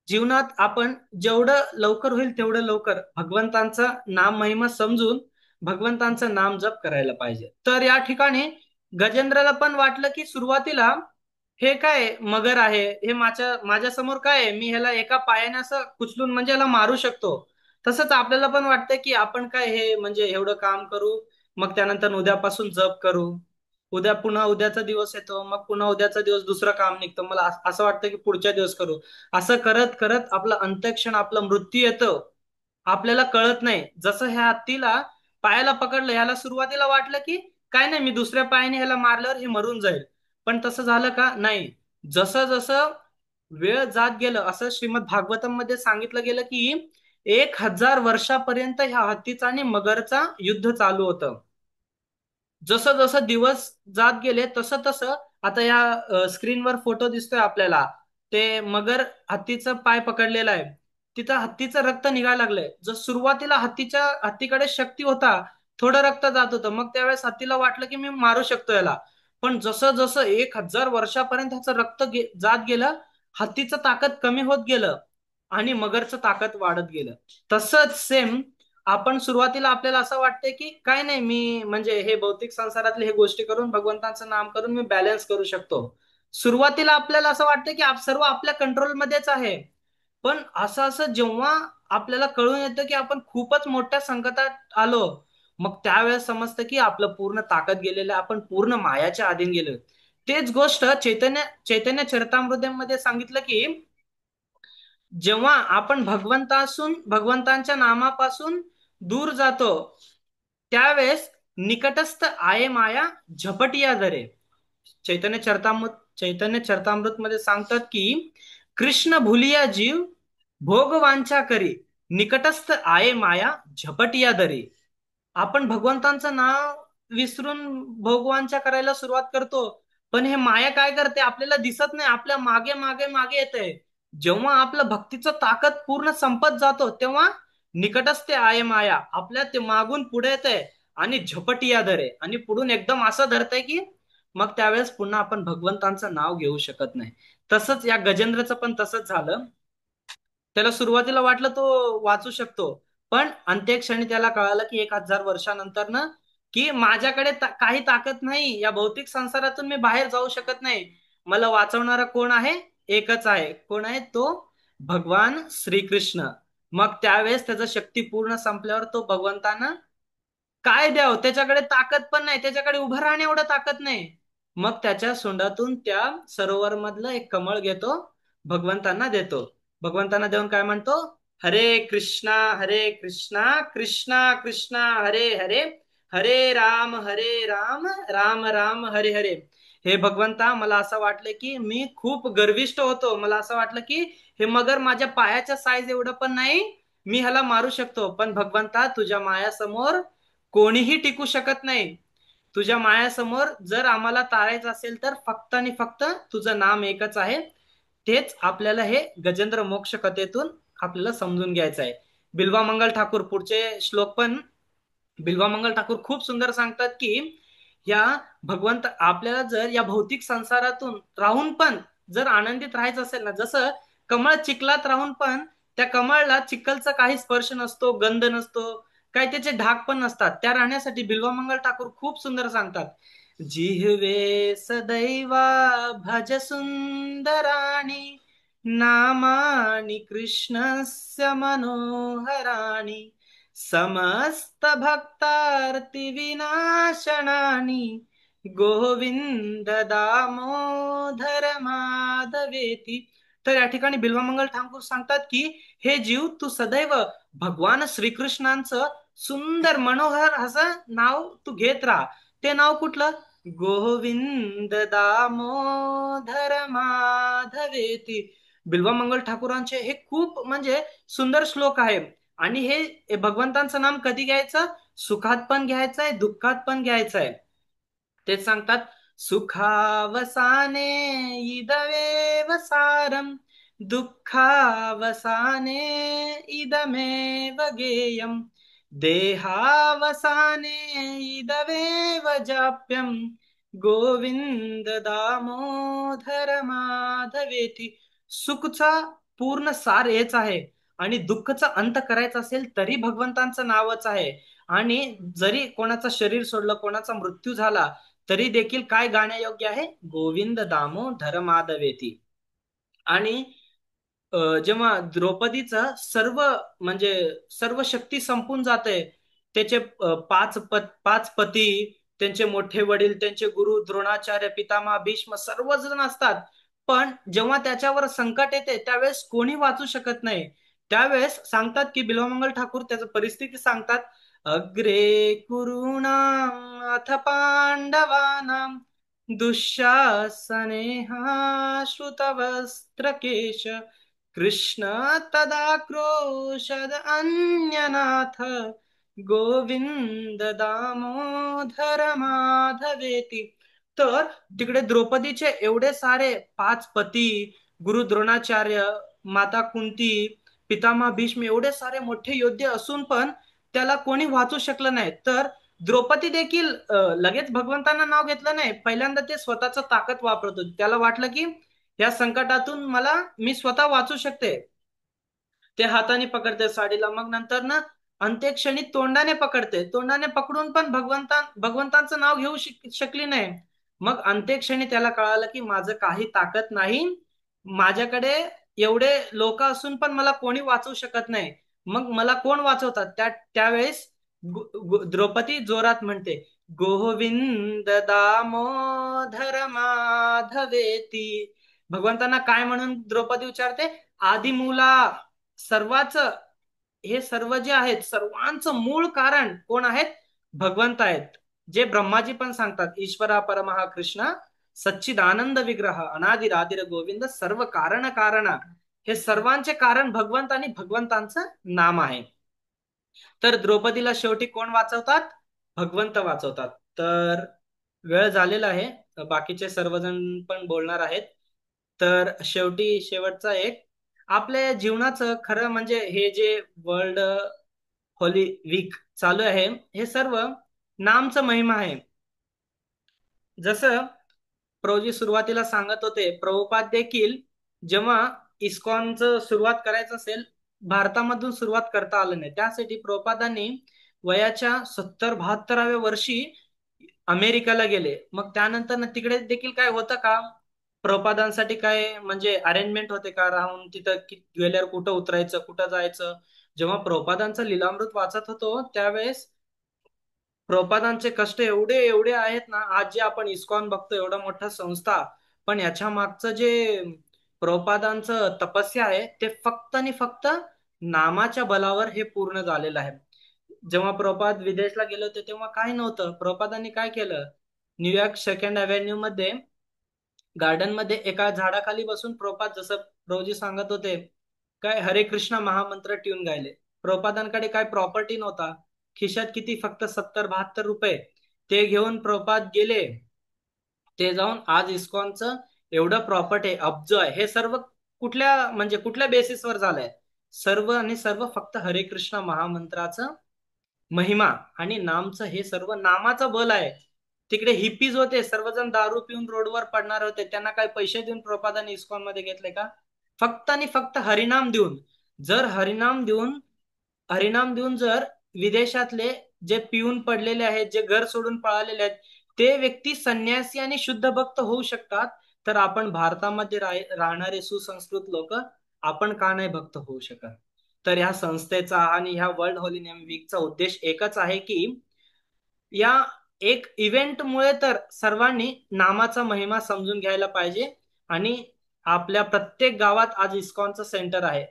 जीवनात आपण जेवढं लवकर होईल तेवढं लवकर भगवंतांचा नाम महिमा समजून भगवंतांचं नाम जप करायला पाहिजे. तर या ठिकाणी गजेंद्रला पण वाटलं की सुरुवातीला हे काय मगर आहे, हे माझ्या समोर काय आहे, मी ह्याला एका पायाने असं कुचलून म्हणजे ह्याला मारू शकतो. तसंच आपल्याला पण वाटतं की आपण काय हे म्हणजे एवढं काम करू, मग त्यानंतर उद्यापासून जप करू, उद्या पुन्हा उद्याचा दिवस येतो, मग पुन्हा उद्याचा दिवस दुसरं काम निघतं, मला असं वाटतं की पुढच्या दिवस करू. असं करत करत आपलं अंत्यक्षण आपला मृत्यू येतो, आपल्याला कळत नाही. जसं ह्या हत्तीला पायाला पकडलं, ह्याला सुरुवातीला वाटलं की काय नाही, मी दुसऱ्या पायाने ह्याला मारल्यावर हे मरून जाईल. पण तसं झालं का, नाही. जसं जसं वेळ जात गेलं, असं श्रीमद भागवतम मध्ये सांगितलं गेलं की 1000 वर्षापर्यंत ह्या हत्तीचा आणि मगरचा युद्ध चालू होतं. जसं जसं दिवस जात गेले तसं तसं आता या स्क्रीनवर फोटो दिसतोय आपल्याला, ते मगर हत्तीचं पाय पकडलेला आहे, तिथं हत्तीचं रक्त निघायला लागलंय. जर सुरुवातीला हत्तीकडे शक्ती होता, थोडं रक्त जात होतं, मग त्यावेळेस हत्तीला वाटलं की मी मारू शकतो याला. पण जसं जसं 1000 वर्षापर्यंत ह्याचं रक्त जात गेलं, हत्तीचं ताकद कमी होत गेलं आणि मगरचं ताकद वाढत गेलं. तसंच सेम आपण सुरुवातीला आपल्याला असं वाटतंय की काय नाही, मी म्हणजे हे भौतिक संसारातले हे गोष्टी करून भगवंतांचं नाम करून मी बॅलन्स करू शकतो. सुरुवातीला आपल्याला असं वाटतं की सर्व आपल्या कंट्रोलमध्येच आहे. पण असं असं जेव्हा आपल्याला कळून येतं की आपण खूपच मोठ्या संकटात आलो, मग त्यावेळेस समजतं की आपलं पूर्ण ताकद गेलेलं आहे, आपण पूर्ण मायाच्या अधीन गेलो. तेच गोष्ट चैतन्य चैतन्य चरितामृतमध्ये सांगितलं की जेव्हा आपण भगवंतांच्या नामापासून दूर जातो, त्यावेळेस निकटस्थ आहे माया झपटिया दरे. चैतन्य चरतामृत मध्ये सांगतात की कृष्ण भुलिया जीव भोगवांछा करी, निकटस्थ आहे माया झपटिया दरी. आपण भगवंतांचं नाव विसरून भोगवांछा करायला सुरुवात करतो, पण हे माया काय करते आपल्याला दिसत नाही, आपल्या मागे मागे मागे येते. जेव्हा आपलं भक्तीचं ताकद पूर्ण संपत जातो तेव्हा निकटस्थ आहे माया आपल्या ते मागून पुढे येते आणि झपटिया धरे, आणि पुढून एकदम असं धरतंय की मग त्यावेळेस पुन्हा आपण भगवंतांचं नाव घेऊ शकत नाही. तसंच या गजेंद्रचं पण तसंच झालं. त्याला सुरुवातीला वाटलं तो वाचू शकतो, पण अंत्यक्षणी त्याला कळालं की 1000 वर्षानंतर ना, की माझ्याकडे काही ताकद नाही, या भौतिक संसारातून मी बाहेर जाऊ शकत नाही. मला वाचवणारा कोण आहे? एकच आहे. कोण आहे तो? भगवान श्रीकृष्ण. मग त्यावेळेस त्याचं शक्ती पूर्ण संपल्यावर तो भगवंतानं काय द्याव, त्याच्याकडे ताकद पण नाही, त्याच्याकडे उभं राहण्या एवढं ताकद नाही. मग त्याच्या सोंडातून त्या सरोवर मधलं एक कमळ घेतो, भगवंतांना देतो. भगवंतांना देऊन काय म्हणतो? हरे कृष्णा कृष्णा कृष्णा हरे हरे, हरे राम राम राम हरे हरे. हे भगवंता, मला असं वाटलं की मी खूप गर्विष्ठ होतो, मला असं वाटलं की हे मगर माझ्या पायाच्या साईज एवढं पण नाही, मी ह्याला मारू शकतो. पण भगवंता, तुझ्या मायासमोर कोणीही टिकू शकत नाही. तुझ्या मायासमोर जर आम्हाला तारायचं असेल तर फक्त आणि फक्त तुझं नाम एकच आहे. तेच आपल्याला हे गजेंद्र मोक्ष कथेतून आपल्याला समजून घ्यायचं आहे. बिल्वा मंगल ठाकूर पुढचे श्लोक पण बिल्वा मंगल ठाकूर खूप सुंदर सांगतात की या भगवंत आपल्याला जर या भौतिक संसारातून राहून पण जर आनंदित राहायचं असेल ना, जसं कमळ चिखलात राहून पण त्या कमळला चिखलचा काही स्पर्श नसतो, गंध नसतो, काही त्याचे ढाक पण नसतात, त्या राहण्यासाठी बिल्वा मंगल ठाकूर खूप सुंदर सांगतात. जिह्वे सदैवा भज सुंदराणि नामानि कृष्णस्य मनोहराणि समस्त भक्तार्ति विनाशनानि गोविंद दामोदर माधवेती. तर या ठिकाणी बिल्वमंगल ठाकूर सांगतात की हे जीव, तू सदैव भगवान श्रीकृष्णांचं सुंदर मनोहर असं नाव तू घेत राहा. ते नाव कुठलं? गोविंद दामोदर माधवेती. बिल्वमंगल ठाकूरांचे हे खूप म्हणजे सुंदर श्लोक आहे. आणि हे भगवंतांचं नाम कधी घ्यायचं? सुखात पण घ्यायचंय, दुःखात पण घ्यायचंय. तेच सांगतात, सुखावसाने इदमेव सारम, दुःखावसाने इदमेव गेयम, देहावसाने इदमेव जाप्यम, गोविंद दामोदर माधवेती. सुखचा पूर्ण सार हेच आहे, आणि दुःखचा अंत करायचा असेल तरी भगवंतांचं नावच आहे. आणि जरी कोणाचं शरीर सोडलं, कोणाचा मृत्यू झाला, तरी देखील काय गाण्यायोग्य आहे? गोविंद दामोदर माधवेती. आणि जेव्हा द्रौपदीचं सर्व म्हणजे सर्व शक्ती संपून जाते, त्याचे पाच पती, त्यांचे मोठे वडील, त्यांचे गुरु द्रोणाचार्य, पितामह भीष्म सर्वजण असतात, पण जेव्हा त्याच्यावर संकट येते त्यावेळेस कोणी वाचू शकत नाही. त्यावेळेस सांगतात की बिल्वमंगल ठाकूर त्याचं परिस्थिती सांगतात. अग्रे कुरूणाम अथ पांडवानाम दुःशासने हा श्रुतवस्त्रकेश, कृष्ण तदा क्रोशद अन्यनाथ, गोविंद दामोदर माधवेती. तर तिकडे द्रौपदीचे एवढे सारे पाच पती, गुरु द्रोणाचार्य, माता कुंती, पितामह भीष्म एवढे सारे मोठे योद्धे असून पण त्याला कोणी वाचू शकलं नाही. तर द्रौपदी देखील लगेच भगवंतांना नाव घेतलं नाही, पहिल्यांदा ते स्वतःच ताकद वापरत होते. त्याला वाटलं की या संकटातून मी स्वतः वाचू शकते. ते हाताने पकडते साडीला, मग नंतर ना अंत्यक्षणी तोंडाने पकडते, तोंडाने पकडून पण भगवंतांचं नाव घेऊ शकली नाही. मग अंत्यक्षणी त्याला कळालं की माझं काही ताकद नाही, माझ्याकडे एवढे लोक असून पण मला कोणी वाचवू शकत नाही. मग मला कोण वाचवतात? त्यावेळेस द्रौपदी जोरात म्हणते, गोविंद दामोदर माधवेती. भगवंतांना काय म्हणून द्रौपदी विचारते? आदिमूला, सर्वाच, हे सर्व जे आहेत सर्वांचं मूळ कारण कोण आहेत? भगवंत आहेत. जे ब्रह्माजी पण सांगतात, ईश्वरा परमहा कृष्ण सच्चिदानंद विग्रह अनादिरादिर गोविंद सर्व कारण कारण, हे सर्वांचे कारण भगवंत आणि भगवंतांचं नाम आहे. तर द्रौपदीला शेवटी कोण वाचवतात? भगवंत वाचवतात. तर वेळ झालेला आहे, बाकीचे सर्वजण पण बोलणार आहेत. तर शेवटी शेवटचा एक, आपल्या जीवनाचं खरं म्हणजे हे जे वर्ल्ड होली वीक चालू आहे, हे सर्व नामचं महिमा आहे. जसं प्रभूजी सुरुवातीला सांगत होते, प्रभुपाद देखील जेव्हा इस्कॉनचं सुरुवात करायचं असेल, भारतामधून सुरुवात करता आलं नाही. त्यासाठी प्रभुपादांनी वयाच्या 70-72व्या वर्षी अमेरिकाला गेले. मग त्यानंतर ना तिकडे देखील काय होतं का, प्रभुपादांसाठी काय म्हणजे अरेंजमेंट होते का, राहून तिथं गेल्यावर कुठं उतरायचं, कुठं जायचं. जेव्हा प्रभुपादांचं लीलामृत वाचत होतो त्यावेळेस प्रभुपादांचे कष्ट एवढे एवढे आहेत ना, आज जे आपण इस्कॉन बघतो एवढा मोठा संस्था, पण याच्या मागचं जे प्रभुपादांचं तपस्या आहे ते फक्त आणि फक्त नामाच्या बलावर हे पूर्ण झालेलं आहे. जेव्हा प्रभुपाद विदेशला गेले होते तेव्हा काय नव्हतं. प्रभुपादांनी काय केलं, न्यूयॉर्क सेकंड अव्हेन्यू मध्ये गार्डन मध्ये एका झाडाखाली बसून प्रभुपाद, जसं प्रभूजी सांगत होते, काय हरे कृष्ण महामंत्र ट्यून गायले. प्रभुपादांकडे काय प्रॉपर्टी नव्हता, खिशात किती फक्त 70-72 रुपये, ते घेऊन प्रभुपाद गेले. ते जाऊन आज इस्कॉनचं एवढं प्रॉपर्ट आहे, अब्ज आहे, हे सर्व कुठल्या म्हणजे कुठल्या बेसिसवर झालंय? सर्व आणि सर्व फक्त हरे कृष्ण महामंत्राचं महिमा आणि नामचं, हे सर्व नामाचं बल आहे. तिकडे हिप्पीज होते, सर्वजण दारू पिऊन रोडवर पडणार होते, त्यांना काय पैसे देऊन प्रभुपादांनी इस्कॉन मध्ये घेतले का? फक्त आणि फक्त हरिनाम देऊन. जर हरिनाम देऊन जर विदेशातले जे पिऊन पडलेले आहेत, जे घर सोडून पळालेले आहेत, ते व्यक्ती संन्यासी आणि शुद्ध भक्त होऊ शकतात, तर आपण भारतामध्ये राहणारे सुसंस्कृत लोक, आपण का नाही भक्त होऊ शकत? तर ह्या संस्थेचा आणि ह्या वर्ल्ड होली नेम वीकचा उद्देश एकच आहे की या एक इव्हेंटमुळे तर सर्वांनी नामाचा महिमा समजून घ्यायला पाहिजे. आणि आपल्या प्रत्येक गावात आज इस्कॉनचं सेंटर आहे.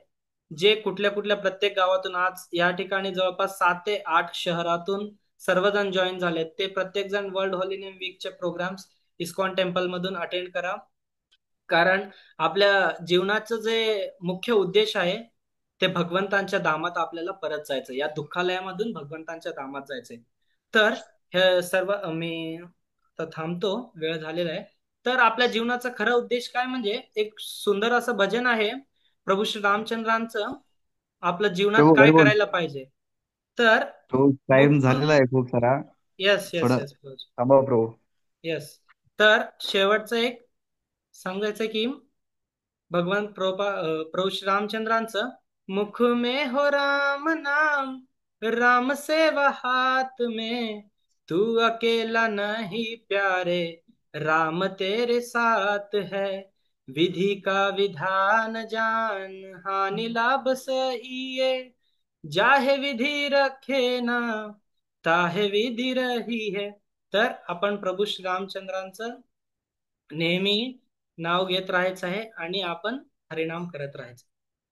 जे कुठल्या कुठल्या प्रत्येक गावातून आज या ठिकाणी जवळपास 7 ते 8 शहरातून सर्वजण जॉईन झालेत, ते प्रत्येक जण वर्ल्ड होली नेम वीकचे प्रोग्राम्स इस्कॉन टेम्पल मधून अटेंड करा. कारण आपल्या जीवनाचं जे मुख्य उद्देश आहे ते भगवंतांच्या धामात आपल्याला परत जायचं, या दुःखालयामधून भगवंतांच्या धामात जायचंय. तर हे सर्व मी तर थांबतो, वेळ झालेला आहे. तर आपल्या जीवनाचा खरा उद्देश काय, म्हणजे एक सुंदर असं भजन आहे प्रभू श्री रामचंद्रांचं, आपलं जीवनात
प्रभू
काय
हरिबोल.
करायला पाहिजे. तर
तो टाइम
मुख्य,
झालेला आहे खूप सारा.
यस यस
थोडं
यस,
थांबा प्रभू.
यस. तर शेवटचं एक सांगायचं की भगवान प्रभू श्री रामचंद्रांचं, मुख में हो राम नाम, राम सेवा हाथ में, तू अकेला नहीं प्यारे, राम तेरे साथ है, विधि का विधान जान, हानि लाभ सहिए, जाहे विधी रखे ना, ताहे विधी रही है. तर आपण प्रभू श्री रामचंद्रांचं नेहमी नाव घेत राहायचं आहे आणि आपण हरिनाम करत राहायचं.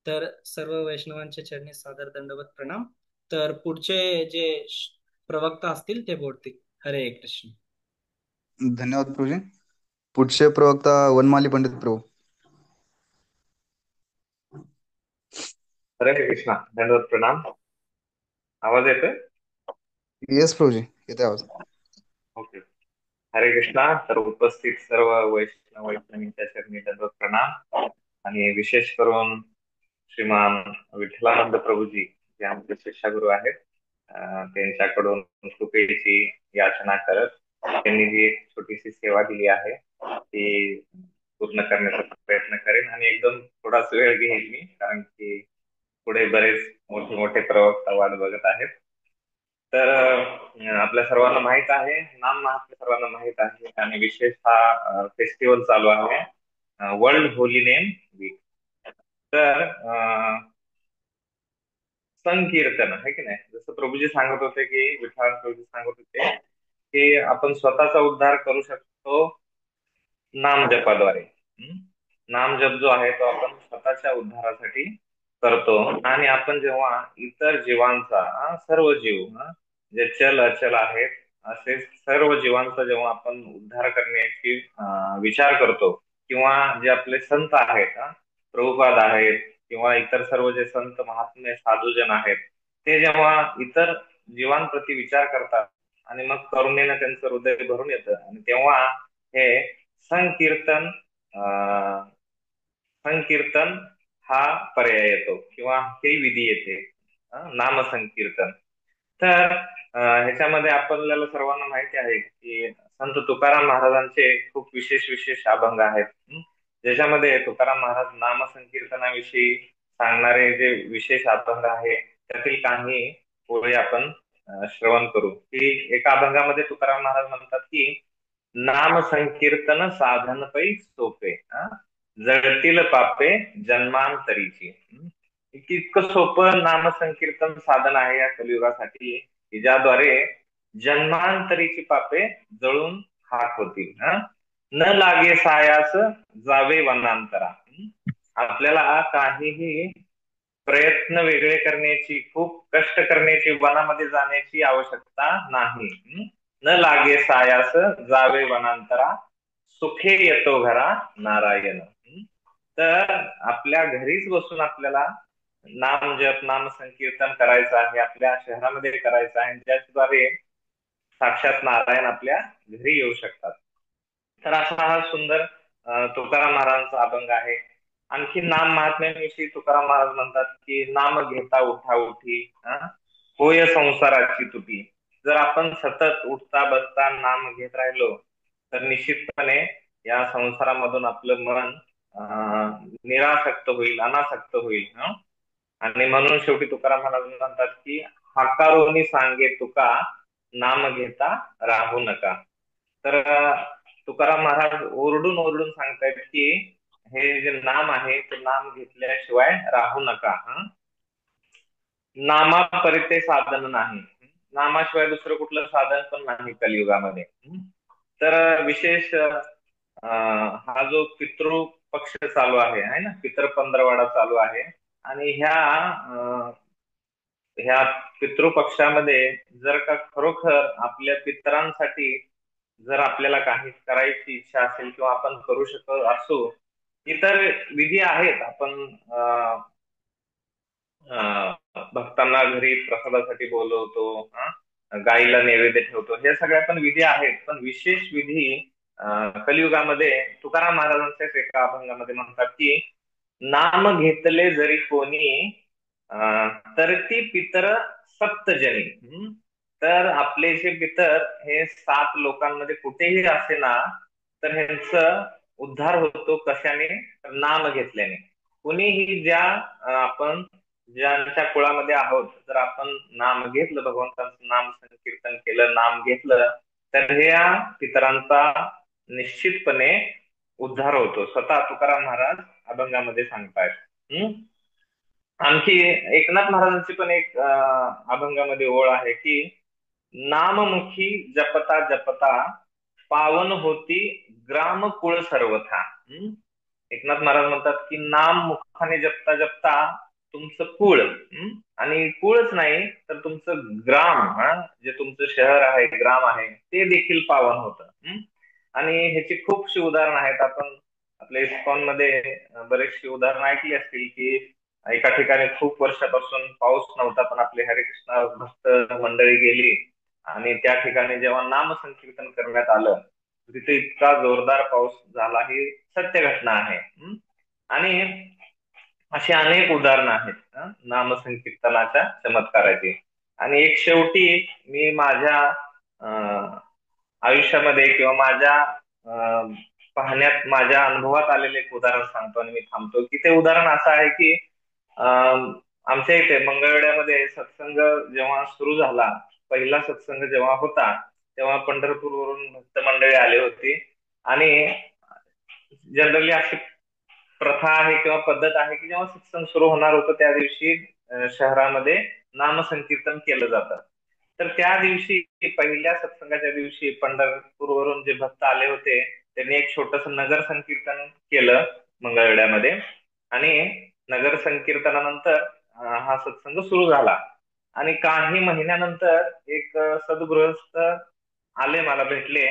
तर सर्व वैष्णवांच्या चरणी सादर दंडवत प्रणाम. तर पुढचे जे प्रवक्ता असतील ते बोलतील. हरे कृष्ण.
धन्यवाद प्रभूजी. पुढचे प्रवक्ता वनमाली पंडित प्रभू.
हरे कृष्णा, दंडवत प्रणाम. आवाज येतोय?
येस प्रभूजी, येते आवाज.
ओके. हरे कृष्णा. तर उपस्थित सर्व वैष्णव वैष्णवींच्या चरणी दंडवत प्रणाम. आणि विशेष करून श्रीमान विठ्ठलानंद प्रभूजी, जे आमचे शिक्षागुरु आहेत, त्यांच्याकडून कृपेची याचना करत त्यांनी जी एक छोटीशी सेवा दिली आहे ती पूर्ण करण्याचा प्रयत्न करेन. आणि एकदम थोडाच वेळ घेईल मी, कारण की पुढे बरेच मोठे मोठे प्रवक्ता वाट बघत आहेत. तर आपल्या सर्वांना माहित आहे, नाम महात्म्य सर्वांना माहित आहे, आणि विशेष हा फेस्टिवल चालू आहे वर्ल्ड होली नेम वीक. तर संकीर्तन आहे की नाही, जसं प्रभूजी सांगत होते की विठ्ठल प्रभूजी सांगत होते की आपण स्वतःचा उद्धार करू शकतो नाम जपाद्वारे. नाम जप जो आहे तो आपण स्वतःच्या उद्धारासाठी करतो. आणि आपण जेव्हा इतर जीवांचा, सर्व जीव जे चल अचल आहेत, असे सर्व जीवांचा जेव्हा आपण उद्धार करण्याची विचार करतो, किंवा जे आपले संत आहेत, प्रभुपाद आहेत किंवा इतर सर्व जे संत महात्मे साधूजन आहेत, ते जेव्हा इतर जीवांप्रती विचार करतात आणि मग करुणेनं त्यांचं हृदय भरून येतं, आणि तेव्हा हे संकीर्तन संकीर्तन हा पर्याय येतो किंवा ही विधी येते, नाम संकीर्तन. तर ह्याच्यामध्ये आपल्याला सर्वांना माहिती आहे की संत तुकाराम महाराजांचे खूप विशेष विशेष अभंग आहेत, ज्याच्यामध्ये तुकाराम महाराज नाम संकीर्तनाविषयी सांगणारे जे विशेष अभंग आहे त्यातील काही ओळी आपण श्रवण करू. की एका अभंगामध्ये तुकाराम महाराज म्हणतात की नाम संकीर्तन साधन पै सोपे, जळतील पापे जन्मांतरीची. इतकं सोपं नाम संकीर्तन साधन आहे या कलियुगासाठी की ज्याद्वारे जन्मांतरीची पापे जळून खाक होतील. न लागे सायास जावे वनांतरा. आपल्याला काहीही प्रयत्न वेगळे करण्याची, खूप कष्ट करण्याची, वनामध्ये जाण्याची आवश्यकता नाही. न लागे सायास जावे वनांतरा, सुखे येतो घरा नारायण. तर आपल्या घरीच बसून आपल्याला नाम जप, नाम संकीर्तन करायचं आहे, आपल्या शहरामध्ये करायचं आहे, ज्याद्वारे साक्षात नारायण आपल्या घरी येऊ शकतात. तर असा हा सुंदर तुकाराम महाराजांचा अभंग आहे. आणखी नाम महात्म्याविषयी तुकाराम महाराज म्हणतात की नाम घेता उठा उठी, होय संसाराची तुटी. जर आपण सतत उठता बसता नाम घेत राहिलो तर निश्चितपणे या संसारामधून आपलं मन निरासक्त होईल, अनासक्त होईल. आणि म्हणून शेवटी तुकाराम महाराज म्हणतात की हाकारोनी सांगे तुका, नाम घेता राहू नका. तर तुकाराम महाराज ओरडून ओरडून सांगतायत की हे जे नाम आहे ते नाम घेतल्याशिवाय राहू नका. नामापरिते साधन नाही, नामाशिवाय दुसरं कुठलं साधन पण नाही कलियुगामध्ये. तर विशेष हा जो पितृ पक्ष चालू आहे ना, पितृ पंधरवाडा चालू आहे, आणि ह्या पितृपक्षामध्ये जर का खरोखर आपल्या पितरांसाठी जर आपल्याला काही करायची इच्छा असेल किंवा आपण करू शकत असू, इतर विधी आहेत. आपण भक्तांना घरी प्रसादासाठी बोलवतो, गाईला नैवेद्य ठेवतो, हे सगळ्या पण विधी आहेत. पण विशेष विधी कलियुगामध्ये तुकाराम महाराजांच्याच एका अभंगामध्ये म्हणतात की नाम घेतले जरी कोणी, तर ती पितर सप्तजनी. तर आपले जे पितर हे 7 लोकांमध्ये कुठेही असे ना, तर ह्यांचं उद्धार होतो कशाने? नाम घेतल्याने. कुणीही आपण ज्यांच्या कुळामध्ये आहोत, जर आपण नाम घेतलं, भगवंतांचं नाम संकीर्तन केलं, नाम घेतलं, तर ह्या पितरांचा निश्चितपणे उद्धार होतो. स्वतः तुकाराम महाराज अभंगामध्ये सांगतायत. आणखी एकनाथ महाराजांची पण एक अभंगामध्ये ओळ आहे की नाममुखी जपता जपता, पावन होती ग्राम कुळ सर्वथा. एकनाथ महाराज म्हणतात की नाम मुखाने जपता जपता तुमचं कुळ, आणि कुळच नाही तर तुमचं ग्राम, जे तुमचं शहर आहे, ग्राम आहे, ते देखील पावन होतं. आणि ह्याची खूपशी उदाहरणं आहेत. आपण आपल्या इस्कॉन मध्ये बरेचशी उदाहरणं ऐकली असतील की एका ठिकाणी खूप वर्षापासून पाऊस नव्हता, पण आपले हरिकृष्ण भक्त मंडळी गेली आणि त्या ठिकाणी जेव्हा नाम संकीर्तन करण्यात आलं, तिथे इतका जोरदार पाऊस झाला. ही सत्य घटना आहे. आणि अशी अनेक उदाहरणं आहेत नाम संकीर्तनाच्या चमत्काराची. आणि एक शेवटी मी माझ्या आयुष्यामध्ये किंवा माझ्या पाहण्यात, माझ्या अनुभवात आलेले एक उदाहरण सांगतो आणि मी थांबतो. की ते उदाहरण असं आहे की आमच्या इथे मंगळवेढ्यामध्ये सत्संग जेव्हा सुरू झाला, पहिला सत्संग जेव्हा होता, तेव्हा पंढरपूरवरून भक्त मंडळी आली होती. आणि जनरली अशी प्रथा आहे किंवा पद्धत आहे की जेव्हा सत्संग सुरू होणार होतं त्या दिवशी शहरामध्ये नामसंकीर्तन केलं जातं. तर त्या दिवशी, पहिल्या सत्संगाच्या दिवशी, पंढरपूरवरून जे भक्त आले होते त्यांनी एक छोटस नगर संकीर्तन केलं मंगळवेढ्यामध्ये. आणि नगर संकीर्तनानंतर हा सत्संग सुरू झाला. आणि काही महिन्यानंतर एक सद्गृहस्थ आले, मला भेटले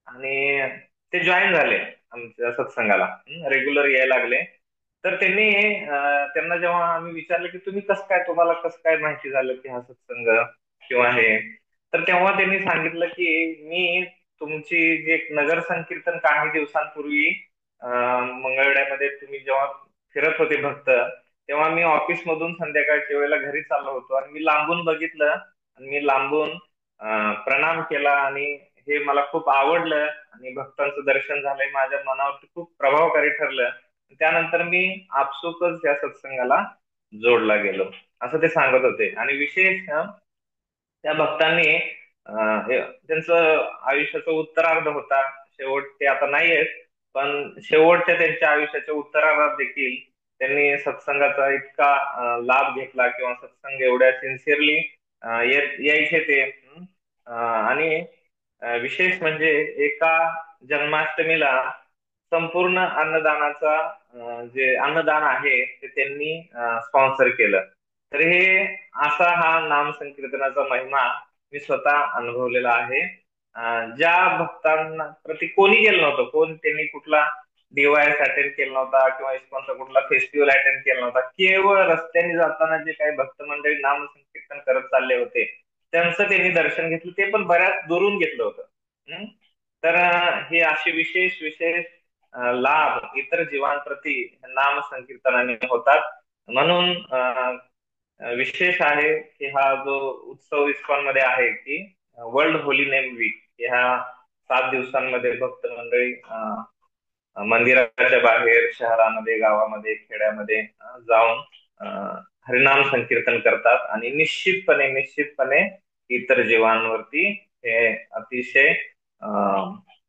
आणि ते जॉईन झाले आमच्या सत्संगाला, रेग्युलर यायला लागले. तर त्यांना जेव्हा आम्ही विचारलं की तुम्ही कसं काय, तुम्हाला कसं काय माहिती झालं की हा सत्संग किंवा हे, तर तेव्हा त्यांनी सांगितलं की मी तुमची जे एक नगर संकीर्तन काही दिवसांपूर्वी मंगळवेढ्यामध्ये तुम्ही जेव्हा फिरत होते भक्त, तेव्हा मी ऑफिस मधून संध्याकाळच्या वेळेला घरी चाललो होतो आणि मी लांबून बघितलं आणि मी लांबून प्रणाम केला आणि हे मला खूप आवडलं आणि भक्तांचं दर्शन झालंय, माझ्या मनावरती खूप प्रभावकारी ठरलं. त्यानंतर मी आपसुकच या सत्संगाला जोडला गेलो, असं ते सांगत होते. आणि विशेष त्या भक्तांनी त्यांचं आयुष्याचा उत्तरार्ध होता, शेवट ते आता नाहीयेत, पण शेवटच्या त्यांच्या आयुष्याच्या उत्तरार्धात देखील त्यांनी सत्संगाचा इतका लाभ घेतला किंवा सत्संग एवढ्या सिन्सिअरली यायचे ते. आणि विशेष म्हणजे एका जन्माष्टमीला संपूर्ण अन्नदानाचा जे अन्नदान आहे ते त्यांनी स्पॉन्सर केलं. तर हे असा हा नाम संकीर्तनाचा महिमा मी स्वतः अनुभवलेला आहे. ज्या भक्तांना प्रति कोणी गेलं नव्हतं, कोण त्यांनी कुठला डीवायस अटेंड केला नव्हता किंवा इस्कॉनचा कुठला फेस्टिवल अटेंड केला नव्हता, केवळ रस्त्याने जाताना जे काही भक्त मंडळी नाम संकीर्तन करत चालले होते त्यांचं त्यांनी दर्शन घेतलं, ते पण बऱ्याच दुरून घेतलं होतं. तर हे असे विशेष विशेष लाभ इतर जीवांप्रती नाम संकीर्तनाने होतात. म्हणून विशेष आहे की हा जो उत्सव इस्कॉन मध्ये आहे की वर्ल्ड होली नेम वीक, ह्या 7 दिवसांमध्ये भक्त मंडळी मंदिराच्या बाहेर, शहरामध्ये, गावामध्ये, खेड्यामध्ये जाऊन हरिनाम संकीर्तन करतात आणि निश्चितपणे निश्चितपणे इतर जीवांवरती हे अतिशय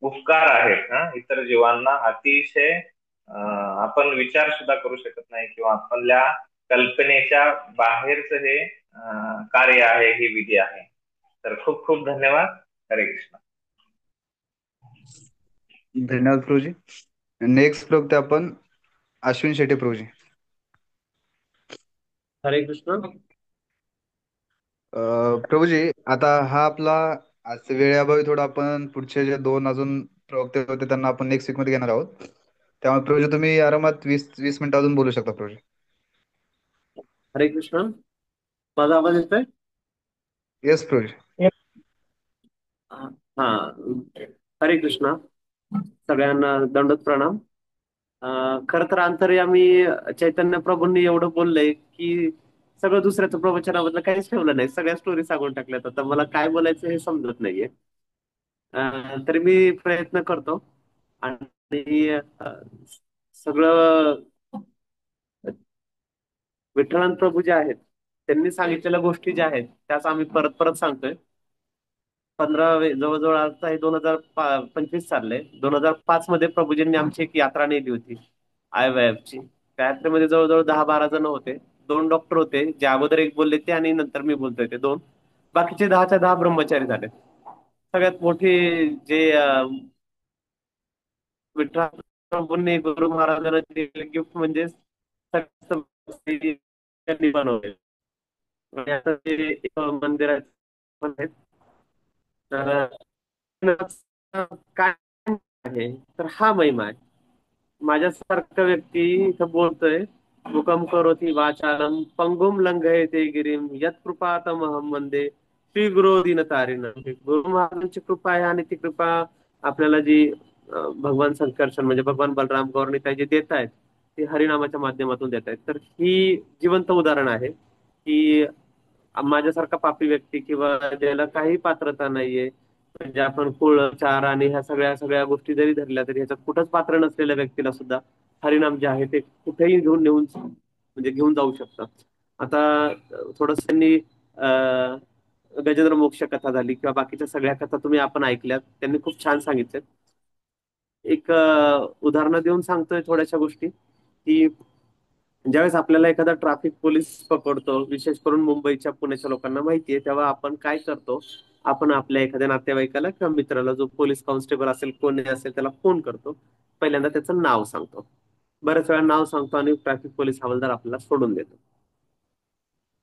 उपकार आहेत. इतर जीवांना अतिशय आपण विचार सुद्धा करू शकत नाही किंवा आपल्या कल्पनेच्या बाहेरच हे कार्य आहे, ही विधी आहे. तर खूप खूप धन्यवाद. हरे कृष्ण.
धन्यवाद प्रभूजी. नेक्स्ट श्लोक ते आपण अश्विन शेट्टी प्रभूजी.
हरे कृष्ण.
प्रभूजी आता हा आपला आज वेळेअभावी थोडा आपण पुढचे जे 2 अजून प्रवक्ते होते त्यांना आपण नेक्स्ट वीक मध्ये घेणार आहोत. त्यामुळे प्रभूजी तुम्ही आरामात 20 मिनिटं अजून बोलू शकता प्रभूजी.
हरे कृष्ण. माझा आवाज येतोय?
येस प्रभूजी.
हा. हरे कृष्ण. सगळ्यांना दंडोत प्रणाम. खर तर अंतर्यामी चैतन्य प्रभूंनी एवढं बोललंय की सगळं दुसऱ्याचं प्रवचनामधलं काहीच ठेवलं नाही, सगळ्या स्टोरी सांगून टाकल्यात. आता मला काय बोलायचं हे समजत नाहीये. तरी मी प्रयत्न करतो आणि सगळं विठ्ठलान प्रभू जे आहेत त्यांनी सांगितलेल्या गोष्टी ज्या आहेत त्याच आम्ही परत परत सांगतोय. 15 जवळजवळ आता हे 2025 चाललंय. 2005 मध्ये प्रभूजींनी आमची एक यात्रा नेली होती IYF ची. त्या यात्रेमध्ये जवळजवळ 10-12 जण होते. 2 डॉक्टर होते, जे अगोदर एक बोलले ते आणि नंतर मी बोलतोय ते 2. बाकीचे 10च्या 10 ब्रह्मचारी झाले. सगळ्यात मोठी जे विठ्ठल प्रभूंनी गुरु महाराजांना दिलेले गिफ्ट म्हणजे त्यांनी बनवले आणि आता ते एक मंदिरात पण आहेत. तर काय आहे तर हा महिमा आहे. माझ्यासारखा व्यक्ती इथं बोलतोय, मुकम करोति वाचालम पंगुम लंघयते गिरीम यत कृपातमहम वंदे श्री गुरु दीनतारिणम. गुरु महाराजांची कृपा आहे आणि ती कृपा आपल्याला जी भगवान संकर्षण म्हणजे भगवान बलराम गौरनिताई जे देत आहेत ते हरिनामाच्या माध्यमातून देत आहेत. तर ही जिवंत उदाहरण आहे की माझ्यासारखा पापी व्यक्ती किंवा ज्याला काही पात्रता नाहीये, म्हणजे आपण कुळ चार आणि ह्या सगळ्या सगळ्या गोष्टी जरी धरल्या तरी ह्याच्यात कुठंच पात्र नसलेल्या व्यक्तीला सुद्धा हरिनाम जे आहे ते कुठेही म्हणजे घेऊन जाऊ शकतात. आता थोडस त्यांनी गजेंद्र मोक्ष कथा झाली किंवा बाकीच्या सगळ्या कथा तुम्ही आपण ऐकल्यात, त्यांनी खूप छान सांगितल्यात. एक उदाहरणं देऊन सांगतोय थोड्याशा गोष्टी की ज्यावेळेस आपल्याला एखादा ट्रॅफिक पोलीस पकडतो, विशेष करून मुंबईच्या पुण्याच्या लोकांना माहितीये, तेव्हा आपण काय करतो, आपण आपल्या एखाद्या नातेवाईकाला किंवा मित्राला, जो पोलीस कॉन्स्टेबल असेल कोणी असेल, त्याला फोन करतो. पहिल्यांदा त्याचं नाव सांगतो, बऱ्याच वेळा नाव सांगतो आणि ट्रॅफिक पोलीस हवालदार आपल्याला सोडून देतो.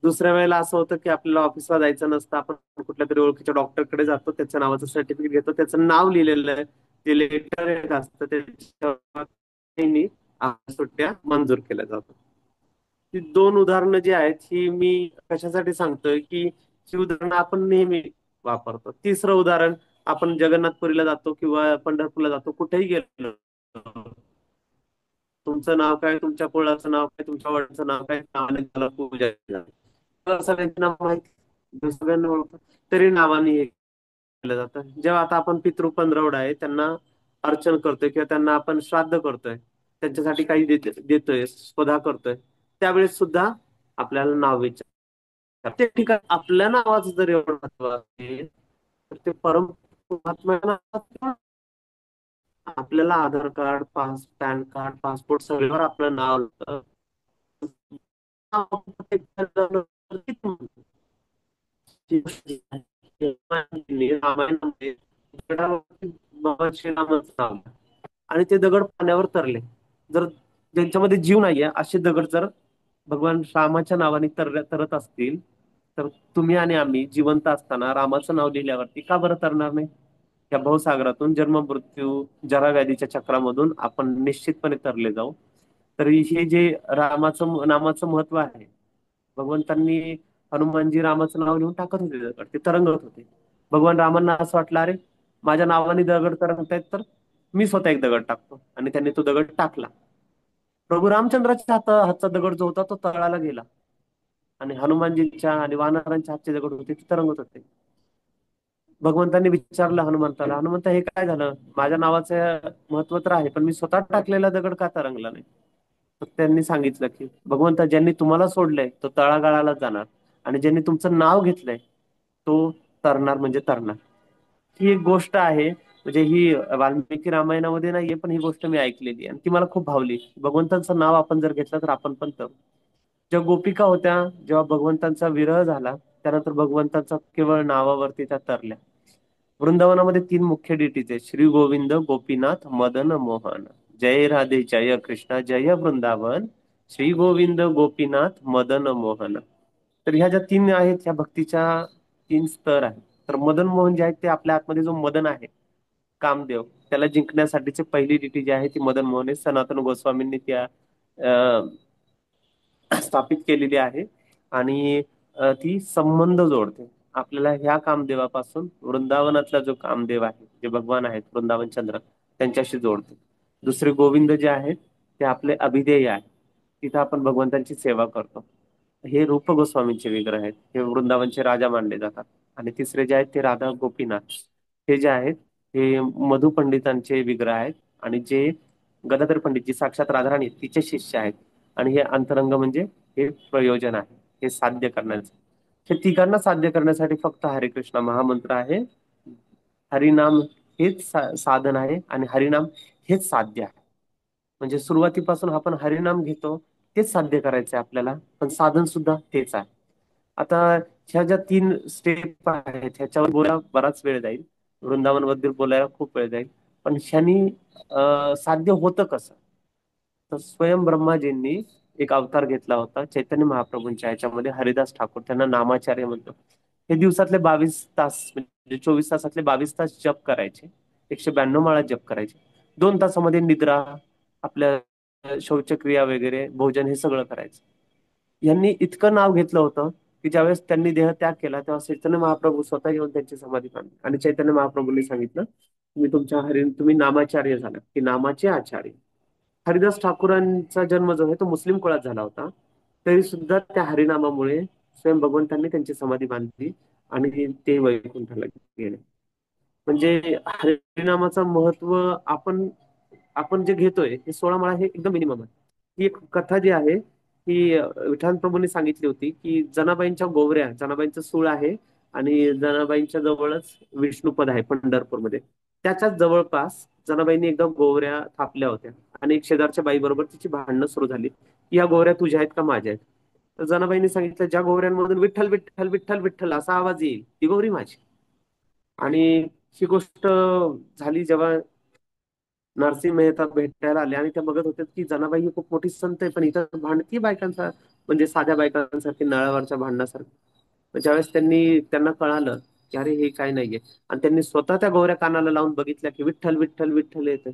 दुसऱ्या वेळेला असं होतं की आपल्याला ऑफिसला जायचं नसतं, आपण कुठल्या तरी ओळखीच्या डॉक्टरकडे जातो, त्याच्या नावाचं सर्टिफिकेट घेतो, त्याचं नाव लिहिलेलं आहे, ते लेटर असतं, त्याच्यावर सुट्ट्या मंजूर केल्या जातात. ही दोन उदाहरणं जी आहेत ही मी कशासाठी सांगतोय की ही उदाहरणं आपण नेहमी वापरतो. तिसरं उदाहरण, आपण जगन्नाथपुरीला जातो किंवा पंढरपूरला जातो, कुठेही गेलो, तुमचं नाव काय, तुमच्या कुळाचं नाव काय, तुमच्या वडिलांचं नाव काय, नावाने त्याला पूजा केली जाते. तर सगळ्यांची नाव माहिती, सगळ्यांना ओळखतात, तरी नावाने हे केलं जातं. जेव्हा आता आपण पितृ पंधरवडा आहे त्यांना अर्चन करतोय किंवा त्यांना आपण श्राद्ध करतोय, त्यांच्यासाठी काही देतोय, स्वधा करतोय, त्यावेळेस सुद्धा आपल्याला नाव विचार, ते ठिकाण आपल्या नावाचं जर एवढं महत्व असेल तर ते परम महात्मा आपल्याला आधार कार्ड, पॅन कार्ड, पासपोर्ट सगळ्यावर आपलं नाव लागतं. रामायणामध्ये दगडावरती भगवान श्रीरामाचं नाव आहे. आणि ते दगड पाण्यावर तरले. जर ज्यांच्यामध्ये जीव नाहीये असे दगड जर भगवान रामाच्या नावाने तरत असतील, तर तुम्ही आणि आम्ही जिवंत असताना रामाचं नाव लिहिल्यावरती का बरं तरणार नाही? या भवसागरातून जन्म मृत्यू जरा व्याधीच्या चक्रामधून आपण निश्चितपणे तरले जाऊ. तर हे जे रामाचं नामाचं महत्व आहे, भगवंतांनी हनुमानजी रामाचं नाव लिहून टाकत होते दगड, ते तरंगत होते. भगवान रामांना असं वाटलं, अरे माझ्या नावाने दगड तरंगतायत, तर मी स्वतः एक दगड टाकतो, आणि त्यांनी तो दगड टाकला. प्रभू रामचंद्राच्या हातचा दगड जो होता तो तळाला गेला, आणि हनुमानजींच्या आणि वानरांच्या हातचे दगड होते ते तरंगत होते. भगवंतांनी विचारलं हनुमंताला, हनुमंत हे काय झालं, माझ्या नावाचं महत्व तर आहे पण मी स्वतः टाकलेला दगड का तरंगला नाही? तर त्यांनी सांगितलं की भगवंता, ज्यांनी तुम्हाला सोडलंय तो तळागाळाला जाणार, आणि ज्यांनी तुमचं नाव घेतलंय तो तरणार म्हणजे तरणार. ही एक गोष्ट आहे, म्हणजे ही वाल्मिकी रामायणामध्ये नाहीये, पण ही गोष्ट मी ऐकलेली आणि ती मला खूप भावली. भगवंतांचं नाव आपण जर घेतलं तर आपण पण तर, ज्या गोपिका होत्या, जेव्हा भगवंतांचा विरह झाला त्यानंतर भगवंतांचा केवळ नावावरती त्या तरल्या. वृंदावनामध्ये तीन मुख्य डिटीज आहेत, श्री गोविंद, गोपीनाथ, मदन मोहन. जय राधे जय कृष्ण जय वृंदावन, श्री गोविंद, गोपीनाथ, मदन मोहन. तर ह्या ज्या तीन आहेत ह्या भक्तीच्या तीन स्तर आहेत. तर मदन मोहन जे आहेत ते आपल्या आतमध्ये जो मदन आहे, कामदेव, त्याला जिंकण्यासाठीची पहिली डिटी जी आहे ती मदन मोहन आहे. सनातन गोस्वामींनी त्या स्थापित केलेली आहे, आणि ती संबंध जोडते आपल्याला ह्या कामदेवापासून वृंदावनातला जो कामदेव आहे, जे भगवान आहेत वृंदावन चंद्र, त्यांच्याशी जोडते. दुसरे गोविंद जे आहेत ते आपले अभिधेय आहे, तिथं आपण भगवंतांची सेवा करतो. हे रूप गोस्वामींचे विग्रह आहेत, हे वृंदावनचे राजा मानले जातात. आणि तिसरे जे आहेत ते राधा गोपीनाथ, हे जे आहेत हे मधु पंडितांचे विग्रह आहेत, आणि जे गदाधर पंडित जी साक्षात राधाराणी तिचे शिष्य आहेत. आणि हे अंतरंग म्हणजे हे प्रयोजन आहे, हे साध्य करण्याचं. हे तिघांना साध्य करण्यासाठी फक्त हरे कृष्ण महामंत्र आहे, हरिनाम हेच साधन आहे, आणि हरिनाम हेच साध्य आहे. म्हणजे सुरुवातीपासून आपण हरिनाम घेतो तेच साध्य करायचंय आपल्याला, पण साधन सुद्धा तेच आहे. आता ह्या ज्या तीन स्टेप आहेत ह्याच्यावर बोलायला बराच वेळ जाईल, वृंदावन बद्दल बोलायला खूप वेळ जाईल, पण ह्यानी साध्य होतं कसं? तर स्वयं ब्रह्माजींनी एक अवतार घेतला होता चैतन्य महाप्रभूंच्या ह्याच्यामध्ये, हरिदास ठाकूर, त्यांना नामाचार्य म्हणतो. हे दिवसातले 22 तास, म्हणजे 24 तासातले 22 तास जप करायचे, 192 माळा जप करायचे. 2 तासामध्ये निद्रा, आपल्या शौचक्रिया वगैरे, भोजन, हे सगळं करायचं. यांनी इतकं नाव घेतलं होतं की ज्यावेळेस त्यांनी देह त्याग केला तेव्हा चैतन्य महाप्रभू स्वतः येऊन त्यांची समाधी बांधली, आणि चैतन्य महाप्रभूंनी सांगितलं, तुम्ही नामाचार्य झाला, की नामाचे आचार्य. हरिदास ठाकूरांचा जन्म जो आहे तो मुस्लिम कुळात झाला होता, तरी सुद्धा त्या हरिनामामुळे स्वयं भगवंतांनी त्यांची समाधी बांधली, आणि ते वैकुंठाला गेले. म्हणजे हरिनामाचं महत्व आपण आपण जे घेतोय हे 16 माळा हे एकदम मिनिमम आहे. ही एक कथा जी आहे ही विठ्ठल प्रभूंनी सांगितली होती की जनाबाईंच्या गोवऱ्या, जनाबाईंचं सूळ आहे, आणि जनाबाईंच्या जवळच विष्णुपद आहे पंढरपूरमध्ये, त्याच्याच जवळपास जनाबाईंनी एकदा गोवऱ्या थापल्या होत्या, आणि एक शेजारच्या बाई बरोबर तिची भांडणं सुरू झाली की या गोवऱ्या तुझ्या आहेत का माझ्या आहेत? तर जनाबाईंनी सांगितलं, ज्या गोवऱ्यांमधून विठ्ठल विठ्ठल विठ्ठल विठ्ठल असा आवाज येईल ती गोवरी माझी. आणि ही गोष्ट झाली जेव्हा नरसिंह मेहता भेटायला आले, आणि त्या बघत होते की जनाबाई ही खूप मोठी संत आहे, पण इथं भांडती बायकांचा म्हणजे साध्या बायकांसारखी नळावरच्या भांडणासारखं. ज्यावेळेस त्यांना कळालं की अरे हे काय नाहीये, आणि त्यांनी स्वतः त्या गोऱ्या कानाला लावून बघितल्या की विठ्ठल विठ्ठल विठ्ठल येते,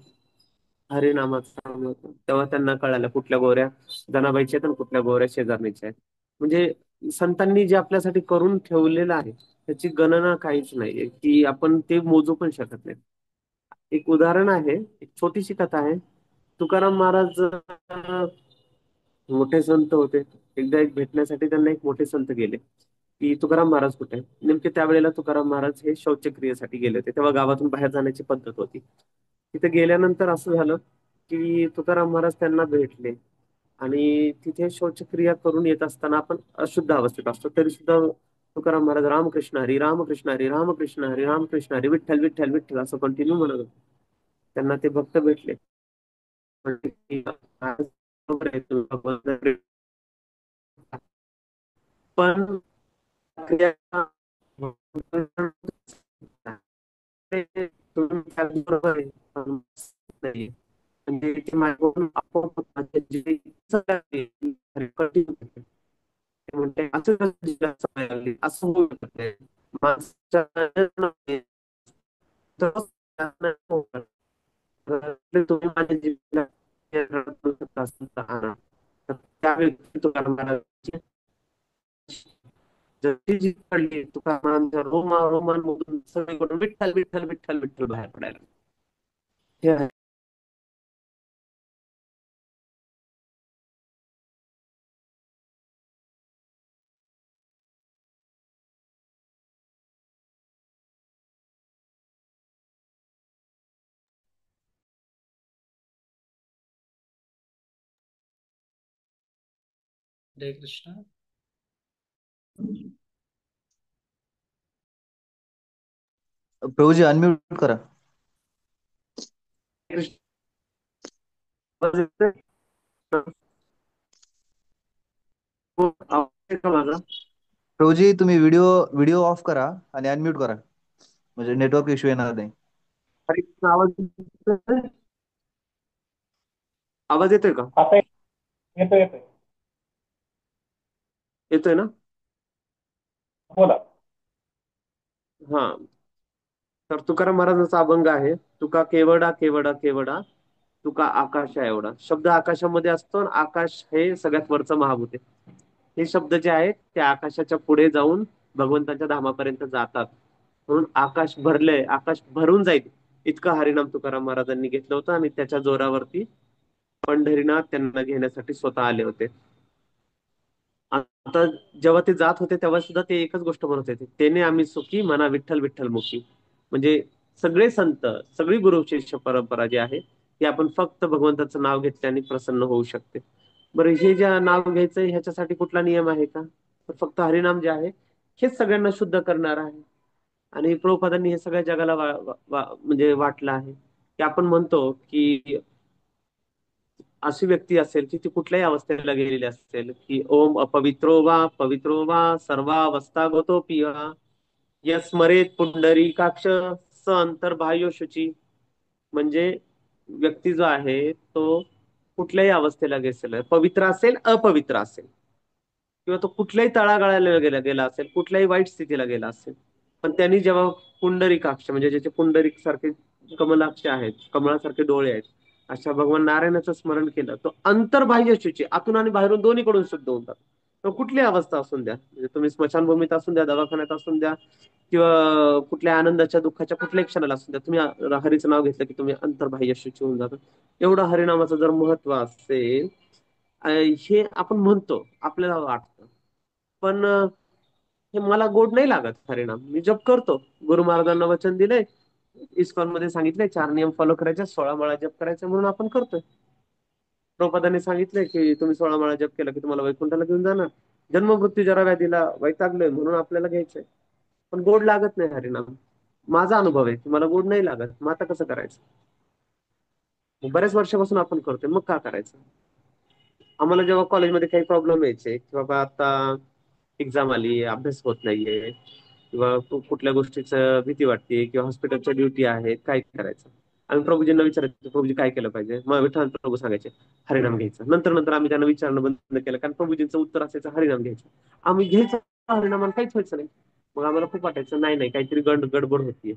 हरिनामाचा नाम होतं. तेव्हा त्यांना कळालं कुठल्या गोऱ्या जनाबाईच्या आहेत आणि कुठल्या गोऱ्या शेजारणीच्या आहेत. म्हणजे संतांनी जे आपल्यासाठी करून ठेवलेलं आहे त्याची गणना काहीच नाहीये, की आपण ते मोजू पण शकत नाही. एक उदाहरण आहे, एक छोटीशी कथा आहे. तुकाराम महाराज मोठे संत होते. एकदा एक भेटण्यासाठी त्यांना एक मोठे संत गेले की तुकाराम महाराज कुठे आहे? नेमके त्यावेळेला तुकाराम महाराज हे शौचक्रियेसाठी गेले होते. तेव्हा गावातून बाहेर जाण्याची पद्धत होती. तिथे गेल्यानंतर असं झालं की तुकाराम महाराज त्यांना भेटले, आणि तिथे शौचक्रिया करून येत असताना आपण अशुद्ध अवस्थेत असतो तरी सुद्धा तुकाराम महाराज रामकृष्ण हरी रामकृष्ण हरी रामकृष्ण हरी रामकृष्ण हरी विठ्ठल विठ्ठल विठ्ठल असं कंटिन्यू म्हणत होते. त्यांना ते भक्त भेटले. म्हणले की, "महाराज, बरोबर आहे, तुम्ही भगवंताला भेटला. पण क्रिया ते तुम्ही बरोबर आहे, पण नाहीये. म्हणजे ते माझ्याकडून आपोआप माझ्या जे सगळं आहे, continue होतं. ते म्हणते असं कसं जिला सवय लागली, असं होऊ शकत नाही. माणसाच्या तुम्ही माझ्या जीवाला करू शकता असं तर त्यावेळी तुकाराम महाराज जशी जी पडली तुकारामांच्या रोमांमधून सगळीकडून विठ्ठल विठ्ठल विठ्ठल विठ्ठल बाहेर पडायला. हे आहे.
हरे कृष्ण.
प्रभूजी अनम्यूट करा.
कृष्ण आवाज येतोय? हो, आवाज येतोय का माझा?
प्रभूजी तुम्ही व्हिडिओ व्हिडिओ ऑफ करा आणि अनम्यूट करा, म्हणजे नेटवर्क इश्यू येणार नाही.
हरे कृष्ण, आवाज येतोय? आवाज येतोय का?
आता येतो येतोय.
येतोय ना?
बोला.
हा, तर तुकाराम महाराजांचा अभंग आहे, तुका केवडा केवडा केवडा तुका आकाशा एवढा. शब्द आकाशामध्ये असतो आणि आकाश हे सगळ्यात वरचं महाभूत आहे. हे शब्द जे आहेत ते आकाशाच्या पुढे जाऊन भगवंताच्या धामापर्यंत जातात. म्हणून आकाश भरलंय, आकाश भरून जाईल इतकं हरिनाम तुकाराम महाराजांनी घेतलं होतं, आणि त्याच्या जोरावरती पंढरीनाथ त्यांना घेण्यासाठी स्वतः आले होते. आता जेव्हा ते जात होते तेव्हा सुद्धा ते एकच गोष्ट म्हणत होते, तेने आम्ही सुखी म्हणा विठ्ठल विठ्ठल मुखी. म्हणजे सगळे संत, सगळी गुरु शिष्य परंपरा जी आहे ती आपण फक्त भगवंताचं नाव घेतल्याने प्रसन्न होऊ शकते. बरं, हे जे नाव घ्यायचंय ह्याच्यासाठी कुठला नियम आहे का? तर फक्त हरिनाम जे आहे हेच सगळ्यांना शुद्ध करणार आहे. आणि प्रभुपादांनी हे सगळ्या जगाला म्हणजे वाटलं आहे, की आपण म्हणतो की अशी व्यक्ती असेल की ती कुठल्याही अवस्थेला गेलेली असेल, की ओम अपवित्रो वा पवित्रो वा सर्वावस्था गतो पिया यस्मरेत पुंडरीकाक्ष स अंतर्बाह्य शुची. म्हणजे व्यक्ती जो आहे तो कुठल्याही अवस्थेला गेलेला आहे, पवित्र असेल अपवित्र असेल, किंवा तो कुठल्याही तळागाळाला गेला गेला असेल, कुठल्याही वाईट स्थितीला गेला असेल, पण त्यांनी जेव्हा पुंडरीकाक्ष म्हणजे ज्याचे पुंडरीक सारखे कमलाक्ष आहेत, कमळासारखे डोळे आहेत, अशा भगवान नारायणाचं स्मरण केलं, तो अंतर्बाह्य शुची, आतून आणि बाहेरून दोन्हीकडून शुद्ध होतात. तर कुठली अवस्था असून द्या, म्हणजे तुम्ही स्मशानभूमीत असून द्या, दवाखान्यात असून द्या, किंवा कुठल्या आनंदाच्या दुःखाच्या कुठल्याही क्षणाला असून द्या, तुम्ही हरीचं नाव घेतलं की तुम्ही अंतर्बाह्य शुची होऊन जातात. एवढं हरिनामाचं जर महत्व असेल, हे आपण म्हणतो, आपल्याला वाटतं, पण हे मला गोड नाही लागत हरिनाम. मी जप करतो, गुरु महाराजांना वचन दिलंय, इस्कॉन मध्ये सांगितलंय 4 नियम फॉलो करायचे, 16 माळा जप करायचे, म्हणून आपण करतोय. प्रभुपादांनी सांगितलंय की तुम्ही 16 माळा जप केला की तुम्हाला वैकुंठाला घेऊन जाणार. जन्ममृत्यू जरा व्याधीला वैतागलोय म्हणून आपल्याला घ्यायचंय, पण गोड लागत नाही हरिनाम. माझा अनुभव आहे की मला गोड नाही लागत, मग आता कसं करायचं? बऱ्याच वर्षापासून आपण करतोय, मग का करायचं? आम्हाला जेव्हा कॉलेजमध्ये काही प्रॉब्लेम यायचे की बाबा आता एक्झाम आली, अभ्यास होत नाहीये, किंवा कुठल्या गोष्टीचं भीती वाटते, किंवा हॉस्पिटलच्या ड्युटी आहेत, काय करायचं? आम्ही प्रभूजींना विचारायचो, प्रभूजी काय केलं पाहिजे? मग विठ्ठल प्रभू सांगायचे हरिनाम घ्यायचं. नंतर नंतर आम्ही त्यांना विचारणं बंद केलं, कारण प्रभूजींचं उत्तर असायचं हरिनाम घ्यायचं. आम्ही घ्यायचं हरिनाम आणि काहीच व्हायचं नाही. मग आम्हाला खूप वाटायचं नाही नाही काहीतरी गडबड होतीये.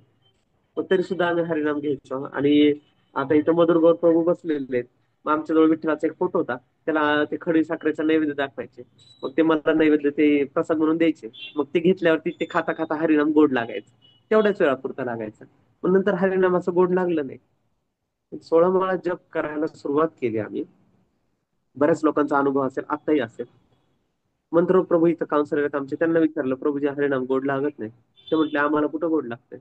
पण तरी सुद्धा आम्ही हरिनाम घ्यायचो. आणि आता इथं मधुर गौर प्रभू बसलेले आहेत. मग आमच्याजवळ विठ्ठलाचा एक फोटो होता, त्याला ते खडी साखरेचा नैवेद्य दाखवायचे. मग ते मला नैवेद्य ते प्रसाद म्हणून द्यायचे. मग ते घेतल्यावरती ते खाता खाता हरिनाम गोड लागायचं. तेवढ्याच वेळापुरता लागायचा. पण नंतर हरिनाम असं गोड लागलं नाही. 16 माळा जप करायला सुरुवात केली आम्ही. बऱ्याच लोकांचा अनुभव असेल, आताही असेल. मंत्र प्रभू इथं काउन्सिलर आहेत आमचे, त्यांना विचारलं प्रभूजी हरिनाम गोड लागत नाही. ते म्हटले आम्हाला कुठं गोड लागतंय.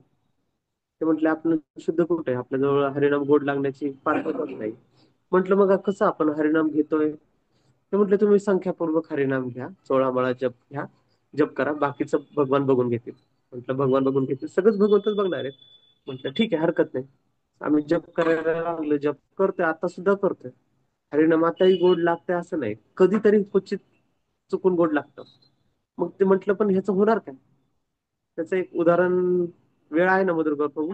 ते म्हटले आपलं शुद्ध कुठे आहे, आपल्याजवळ हरिनाम गोड लागण्याची फार पद्धत नाही. म्हटलं मग कसं आपण हरिनाम घेतोय? ते म्हटले तुम्ही संख्यापूर्वक हरिनाम घ्या, 16 माळा जप घ्या, जप करा, बाकीचं भगवान बघून घेतील. म्हटलं भगवान बघून घेतील, सगळंच भगवंतच बघणार आहे. म्हटलं ठीक आहे, हरकत नाही. आम्ही जप करायला लागलो, जप करतोय, आता सुद्धा करतोय. हरिनाम आताही गोड लागते असं नाही, कधीतरी क्वचित चुकून गोड लागतं. मग ते म्हटलं पण ह्याचं होणार काय? त्याचं एक उदाहरण, वेळ आहे ना मधुरगर प्रभू?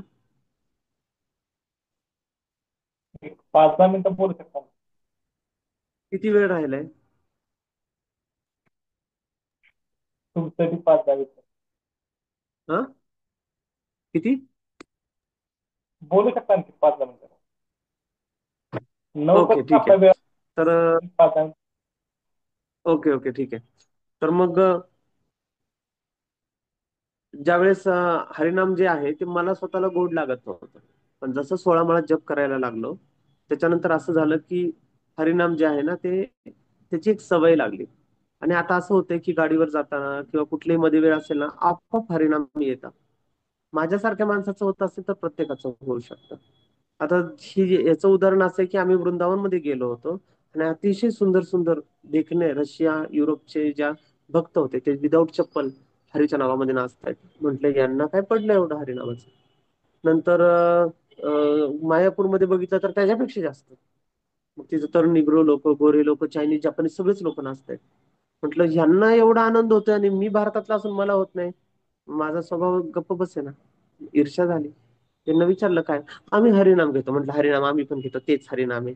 एक 5-10 मिनिटं बोलू शकता.
किती वेळ राहिलाय?
तुमचं 5-10 मिनिटं
हा किती?
बोलू शकता आणखी 5-10 मिनिटं. 9
ओके
पर्यंत
ठीक
आपला
आहे.
वेळ.
तर
5-10 मिनिटं.
ओके ओके ठीक आहे. तर मग ज्यावेळेस हरिनाम जे आहे ते मला स्वतःला गोड लागत नव्हतं. पण जसं 16 माळा जप करायला लागलो, त्याच्यानंतर असं झालं की हरिनाम जे आहे ना ते त्याची एक सवय लागली. आणि आता असं होतंय की गाडीवर जाताना किंवा कुठल्याही मध्ये वेळ असेल ना, आपोआप हरिनाम येतात. माझ्यासारख्या माणसाचं होत असेल तर प्रत्येकाचं होऊ शकतं. आता याचं उदाहरण असं आहे की आम्ही वृंदावनमध्ये गेलो होतो आणि अतिशय सुंदर सुंदर देखणे रशिया, युरोपचे ज्या भक्त होते ते विदाऊट चप्पल हरीच्या नावामध्ये नाचतायत. म्हटलं यांना काय पडलं एवढं हरिनामाचं? नंतर मायापूरमध्ये बघितलं तर त्याच्यापेक्षा जास्त. मग तिथं तर निग्रो लोक, गोरे लोक, चायनीज, जपानीज सगळेच लोक नाचतायत. म्हटलं ह्यांना एवढा आनंद होतोय आणि मी भारतातला असून मला होत नाही. माझा स्वभाव गप्प बसे ना, ईर्ष्या झाली. त्यांना विचारलं काय? आम्ही हरिनाम घेतो. म्हटलं हरिनाम आम्ही पण घेतो, तेच हरिनाम आहे.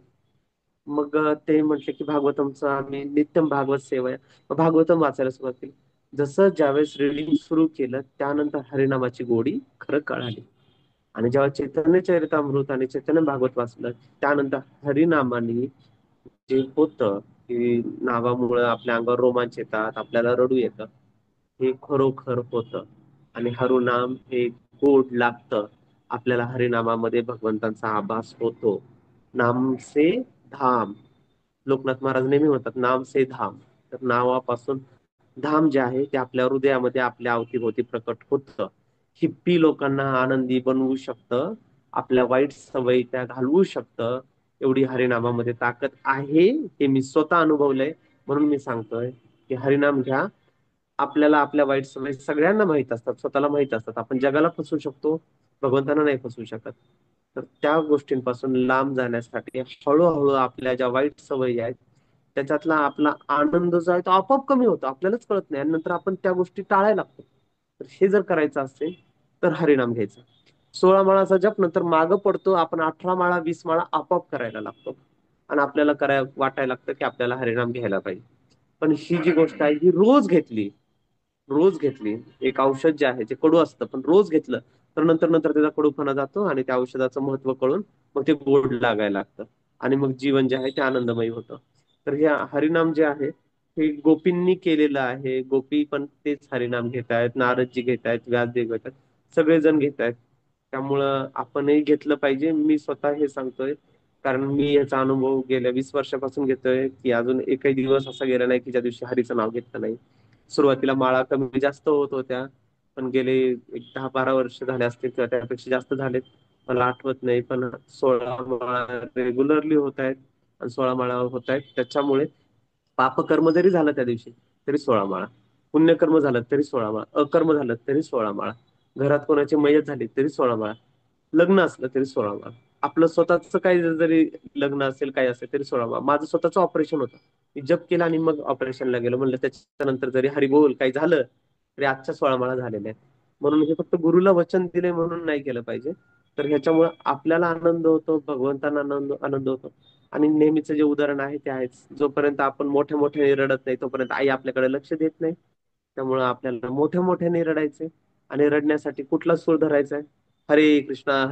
मग ते म्हटले की भागवतमचं आम्ही नित्यम भागवत सेवा, भागवतम वाचायला सुरुवात केली. जसं ज्यावेळेस रिडिंग सुरू केलं त्यानंतर हरिनामाची गोडी खरं कळाली. आणि जेव्हा चैतन्य चरितामृत आणि चैतन्य भागवत वाचलं त्यानंतर हरिनामाने जे होतं की नावामुळं आपल्या अंगावर रोमांच येतात, आपल्याला रडू येतं, हे खरोखर होतं. आणि हरिनाम हे गोड लागतं. आपल्याला हरिनामामध्ये भगवंतांचा आभास होतो. नाम से धाम, लोकनाथ महाराज नेहमी म्हणतात नाम से धाम. तर नावापासून धाम जे आहे ते आपल्या हृदयामध्ये आपल्या अवतीभोवती प्रकट होतं. हिप्पी लोकांना आनंदी बनवू शकतं, आपल्या वाईट सवयी त्या घालवू शकतं. एवढी हरिनामामध्ये ताकद आहे, हे मी स्वतः अनुभवलंय. म्हणून मी सांगतोय की हरिनाम घ्या. आपल्याला आपल्या वाईट सवयी सगळ्यांना माहित असतात, स्वतःला माहित असतात. आपण जगाला फसवू शकतो, भगवंतांना नाही फसवू शकत. तर त्या गोष्टींपासून लांब जाण्यासाठी हळूहळू आपल्या ज्या वाईट सवयी आहेत त्याच्यातला आपला आनंद जो आहे तो आपोआप कमी होतो, आपल्यालाच कळत नाही. आणि नंतर आपण त्या गोष्टी टाळायला लागतो. तर हे जर करायचं असेल तर हरिनाम घ्यायचा. 16 माळाचा जप नंतर मागं पडतो, आपण 18 माळा 20 माळा आपोआप करायला लागतो. आणि आपल्याला वाटायला लागतं की आपल्याला हरिनाम घ्यायला पाहिजे. पण ही जी गोष्ट आहे ही रोज घेतली, एक औषध जे आहे ते कडू असतं पण रोज घेतलं तर नंतर नंतर त्याचा कडूपणा जातो आणि त्या औषधाचं महत्व कळून मग ते गोड लागायला लागतं. आणि मग जीवन जे आहे ते आनंदमयी होतं. तर हे हरिनाम जे आहे हे गोपींनी केलेलं आहे. गोपी पण तेच हरिनाम घेत आहेत, नारदजी घेत आहेत, व्यासदेव घेत आहेत, सगळेजण घेत आहेत. त्यामुळं आपणही घेतलं पाहिजे. मी स्वतः हे सांगतोय कारण मी याचा अनुभव गेल्या 20 वर्षापासून घेतोय की अजून एकही दिवस असा गेला नाही की ज्या दिवशी हरीचं नाव घेतलं नाही. सुरुवातीला माळा कमी जास्त होत होत्या, पण गेले एक 10-12 वर्ष झाले असतील किंवा त्यापेक्षा जास्त झालेत, मला आठवत नाही. पण 16 माळा रेग्युलरली होत आहेत आणि 16 माळा होत आहेत. त्याच्यामुळे पापकर्म जरी झालं त्या दिवशी तरी 16 माळा, पुण्यकर्म झालं तरी 16 माळा, अकर्म झालं तरी 16 माळा, घरात कोणाची मयत झाली तरी 16 माळा, लग्न असलं तरी 16 माळा, आपलं स्वतःच काही जरी लग्न असेल काही असेल तरी 16 माळा. माझं स्वतःचं ऑपरेशन होतं, मी जप केला आणि मग ऑपरेशनला गेलो. म्हणलं त्याच्यानंतर जरी हरिबोल काही झालं तरी आजच्या 16 माळा झालेल्या आहेत. म्हणून हे फक्त गुरुला वचन दिले म्हणून नाही केलं पाहिजे. तर ह्याच्यामुळे आपल्याला आनंद होतो, भगवंतांना आनंद होतो. आणि नेहमीचं जे उदाहरण आहे ते आहेच, जोपर्यंत आपण मोठ्या मोठ्याने रडत नाही तोपर्यंत आई आपल्याकडे लक्ष देत नाही. त्यामुळं आपल्याला मोठ्या मोठ्याने रडायचे आणि रडण्यासाठी कुठला सूर धरायचा आहे? हरे कृष्णा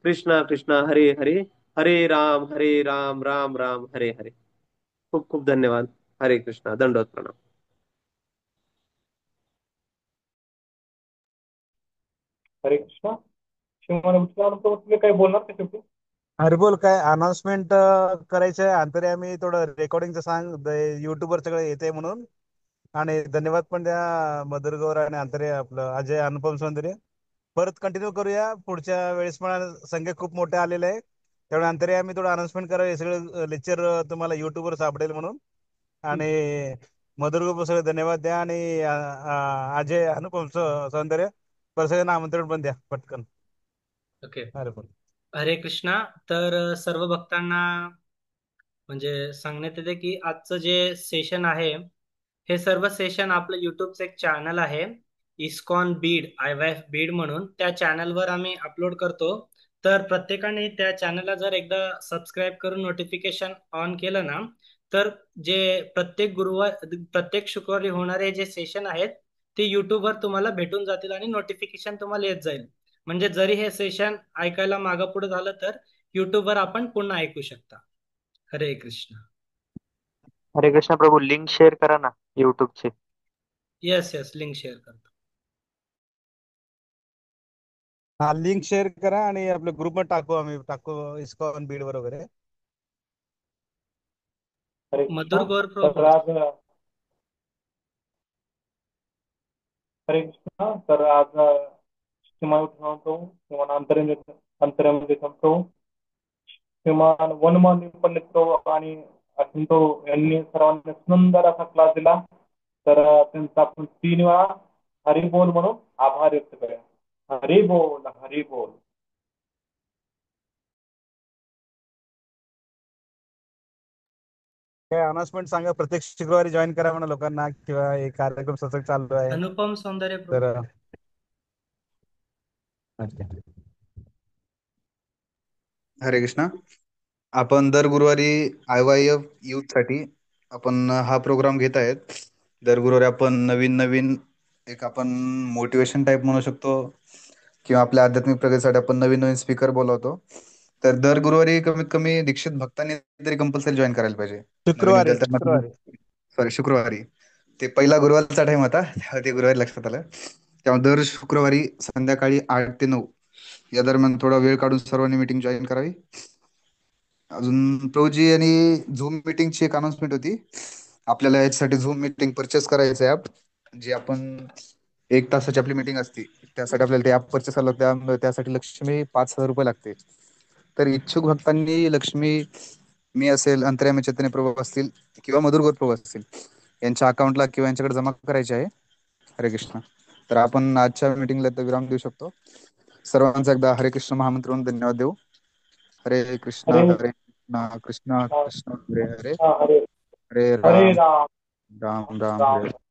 कृष्णा कृष्णा हरे हरे, हरे राम राम राम हरे हरे. खूप खूप धन्यवाद. हरे कृष्णा. दंडवत प्रणाम.
हरे कृष्णा. श्रीमान विठ्ठलानंद प्रभू तुम्ही काही बोलणार का शेवटी?
अरे बोल, काय अनाउन्समेंट करायचं आहे अंतर्यामी थोडं रेकॉर्डिंगचं सांग, युट्यूबवर सगळं येते म्हणून. आणि धन्यवाद पण द्या मधुर गौर आणि अंतरे आपलं अजय अनुपम सौंदर्य. परत कंटिन्यू करूया पुढच्या वेळेस, पण संख्या खूप मोठे आलेले आहे. त्यामुळे अंतर्यामी थोडं अनाउन्समेंट करा, हे सगळं लेक्चर तुम्हाला युट्यूबवर सापडेल म्हणून. आणि मधुर गौर सगळे धन्यवाद द्या, आणि अजय अनुपम सौंदर्य परत सगळ्यांना आमंत्रण पण द्या पटकन.
ओके.
अरे बोल.
हरे कृष्णा. तर सर्व भक्तांना म्हणजे सांगण्यात येते की आजचं जे सेशन आहे, हे सर्व सेशन आपलं युट्यूबचं एक चॅनल आहे, इस्कॉन बीड, IYF बीड म्हणून, त्या चॅनलवर आम्ही अपलोड करतो. तर प्रत्येकाने त्या चॅनलला जर एकदा सबस्क्राईब करून नोटिफिकेशन ऑन केलं ना, तर जे प्रत्येक शुक्रवारी होणारे जे सेशन आहेत ते युट्यूबवर तुम्हाला भेटून जातील आणि नोटिफिकेशन तुम्हाला येत जाईल. म्हणजे जरी हे सेशन ऐकायला मागं पुढे झालं तर युट्यूबवर आपण पुन्हा ऐकू शकता. हरे कृष्ण.
हरे कृष्ण प्रभू, लिंक शेअर करा ना युट्यूबची.
येस येस, लिंक शेअर करतो.
हा, लिंक शेअर करा आणि आपल्या ग्रुपमध्ये आम्ही टाकू इस्कॉन बीड वर वगैरे.
हरे कृष्णा.
मधुर गौर
तर
प्रभू.
आज हरे कृष्णा. तर आज श्रीमान विठ्ठलानंद प्रभू, श्रीमान अंतर्यामी प्रभू, श्रीमान वनमाली पंडित प्रभू आणि असिंतो यांनी सर्वांनी सुंदर असा क्लास दिला. तर त्यांचा आपण 3 वेळा हरी बोल म्हणून आभार व्यक्त करूया. हरी बोल, हरी बोल.
काय अनाउन्समेंट सांगा, प्रत्येक शुक्रवारी जॉईन करा म्हणा लोकांना, किंवा हे कार्यक्रम सतत चालू आहे
अनुपम सौंदर्य
तर.
प्रभू.
अच्छा.
हरे कृष्णा. आपण दर गुरुवारी IYF youth साठी आपण हा प्रोग्राम घेत आहेत. दर गुरुवारी आपण नवीन नवीन एक आपण मोटिवेशन टाईप म्हणू शकतो, किंवा आपल्या आध्यात्मिक प्रगतीसाठी आपण नवीन नवीन स्पीकर बोलवतो. तर दर गुरुवारी कमीत कमी दीक्षित भक्तांनी तरी कंपल्सरी जॉईन करायला पाहिजे. नवीन
शुक्रवारी
विद्यार्थ्यांना,
शुक्रवारी
सॉरी शुक्रवारी, ते पहिला गुरुवारचा टाइम होता त्यामुळे ते गुरुवारी लक्षात आलं. त्यामुळे दर शुक्रवारी संध्याकाळी 8 ते 9 या दरम्यान थोडा वेळ काढून सर्वांनी मीटिंग जॉईन करावी. अजून प्रभूजी आणि झूम मीटिंगची एक अनाउन्समेंट होती. आपल्याला याच्यासाठी झूम मीटिंग परचेस करायचं ऍप, जे आपण 1 तासाची आपली मीटिंग असते, त्यासाठी आपल्याला ते ऍप परचेस करावं लागतं. त्यासाठी लक्ष्मी 5,000 रुपये लागते. तर इच्छुक भक्तांनी लक्ष्मी, मी असेल, अंतर्यामी चैतन्य प्रभू असतील, किंवा मधुर गौर प्रभू असतील, यांच्या अकाउंटला किंवा यांच्याकडे जमा करायचे आहे. हरे कृष्ण. तर आपण आजच्या मीटिंगला विराम देऊ शकतो. सर्वांचा एकदा हरे कृष्ण महामंत्र म्हणून धन्यवाद देऊ. हरे कृष्णा
हरे
हरे कृष्णा कृष्णा कृष्ण हरे हरे,
हरे
हरे
हरे
राम
राम
राम राम
राम
हरे हरे.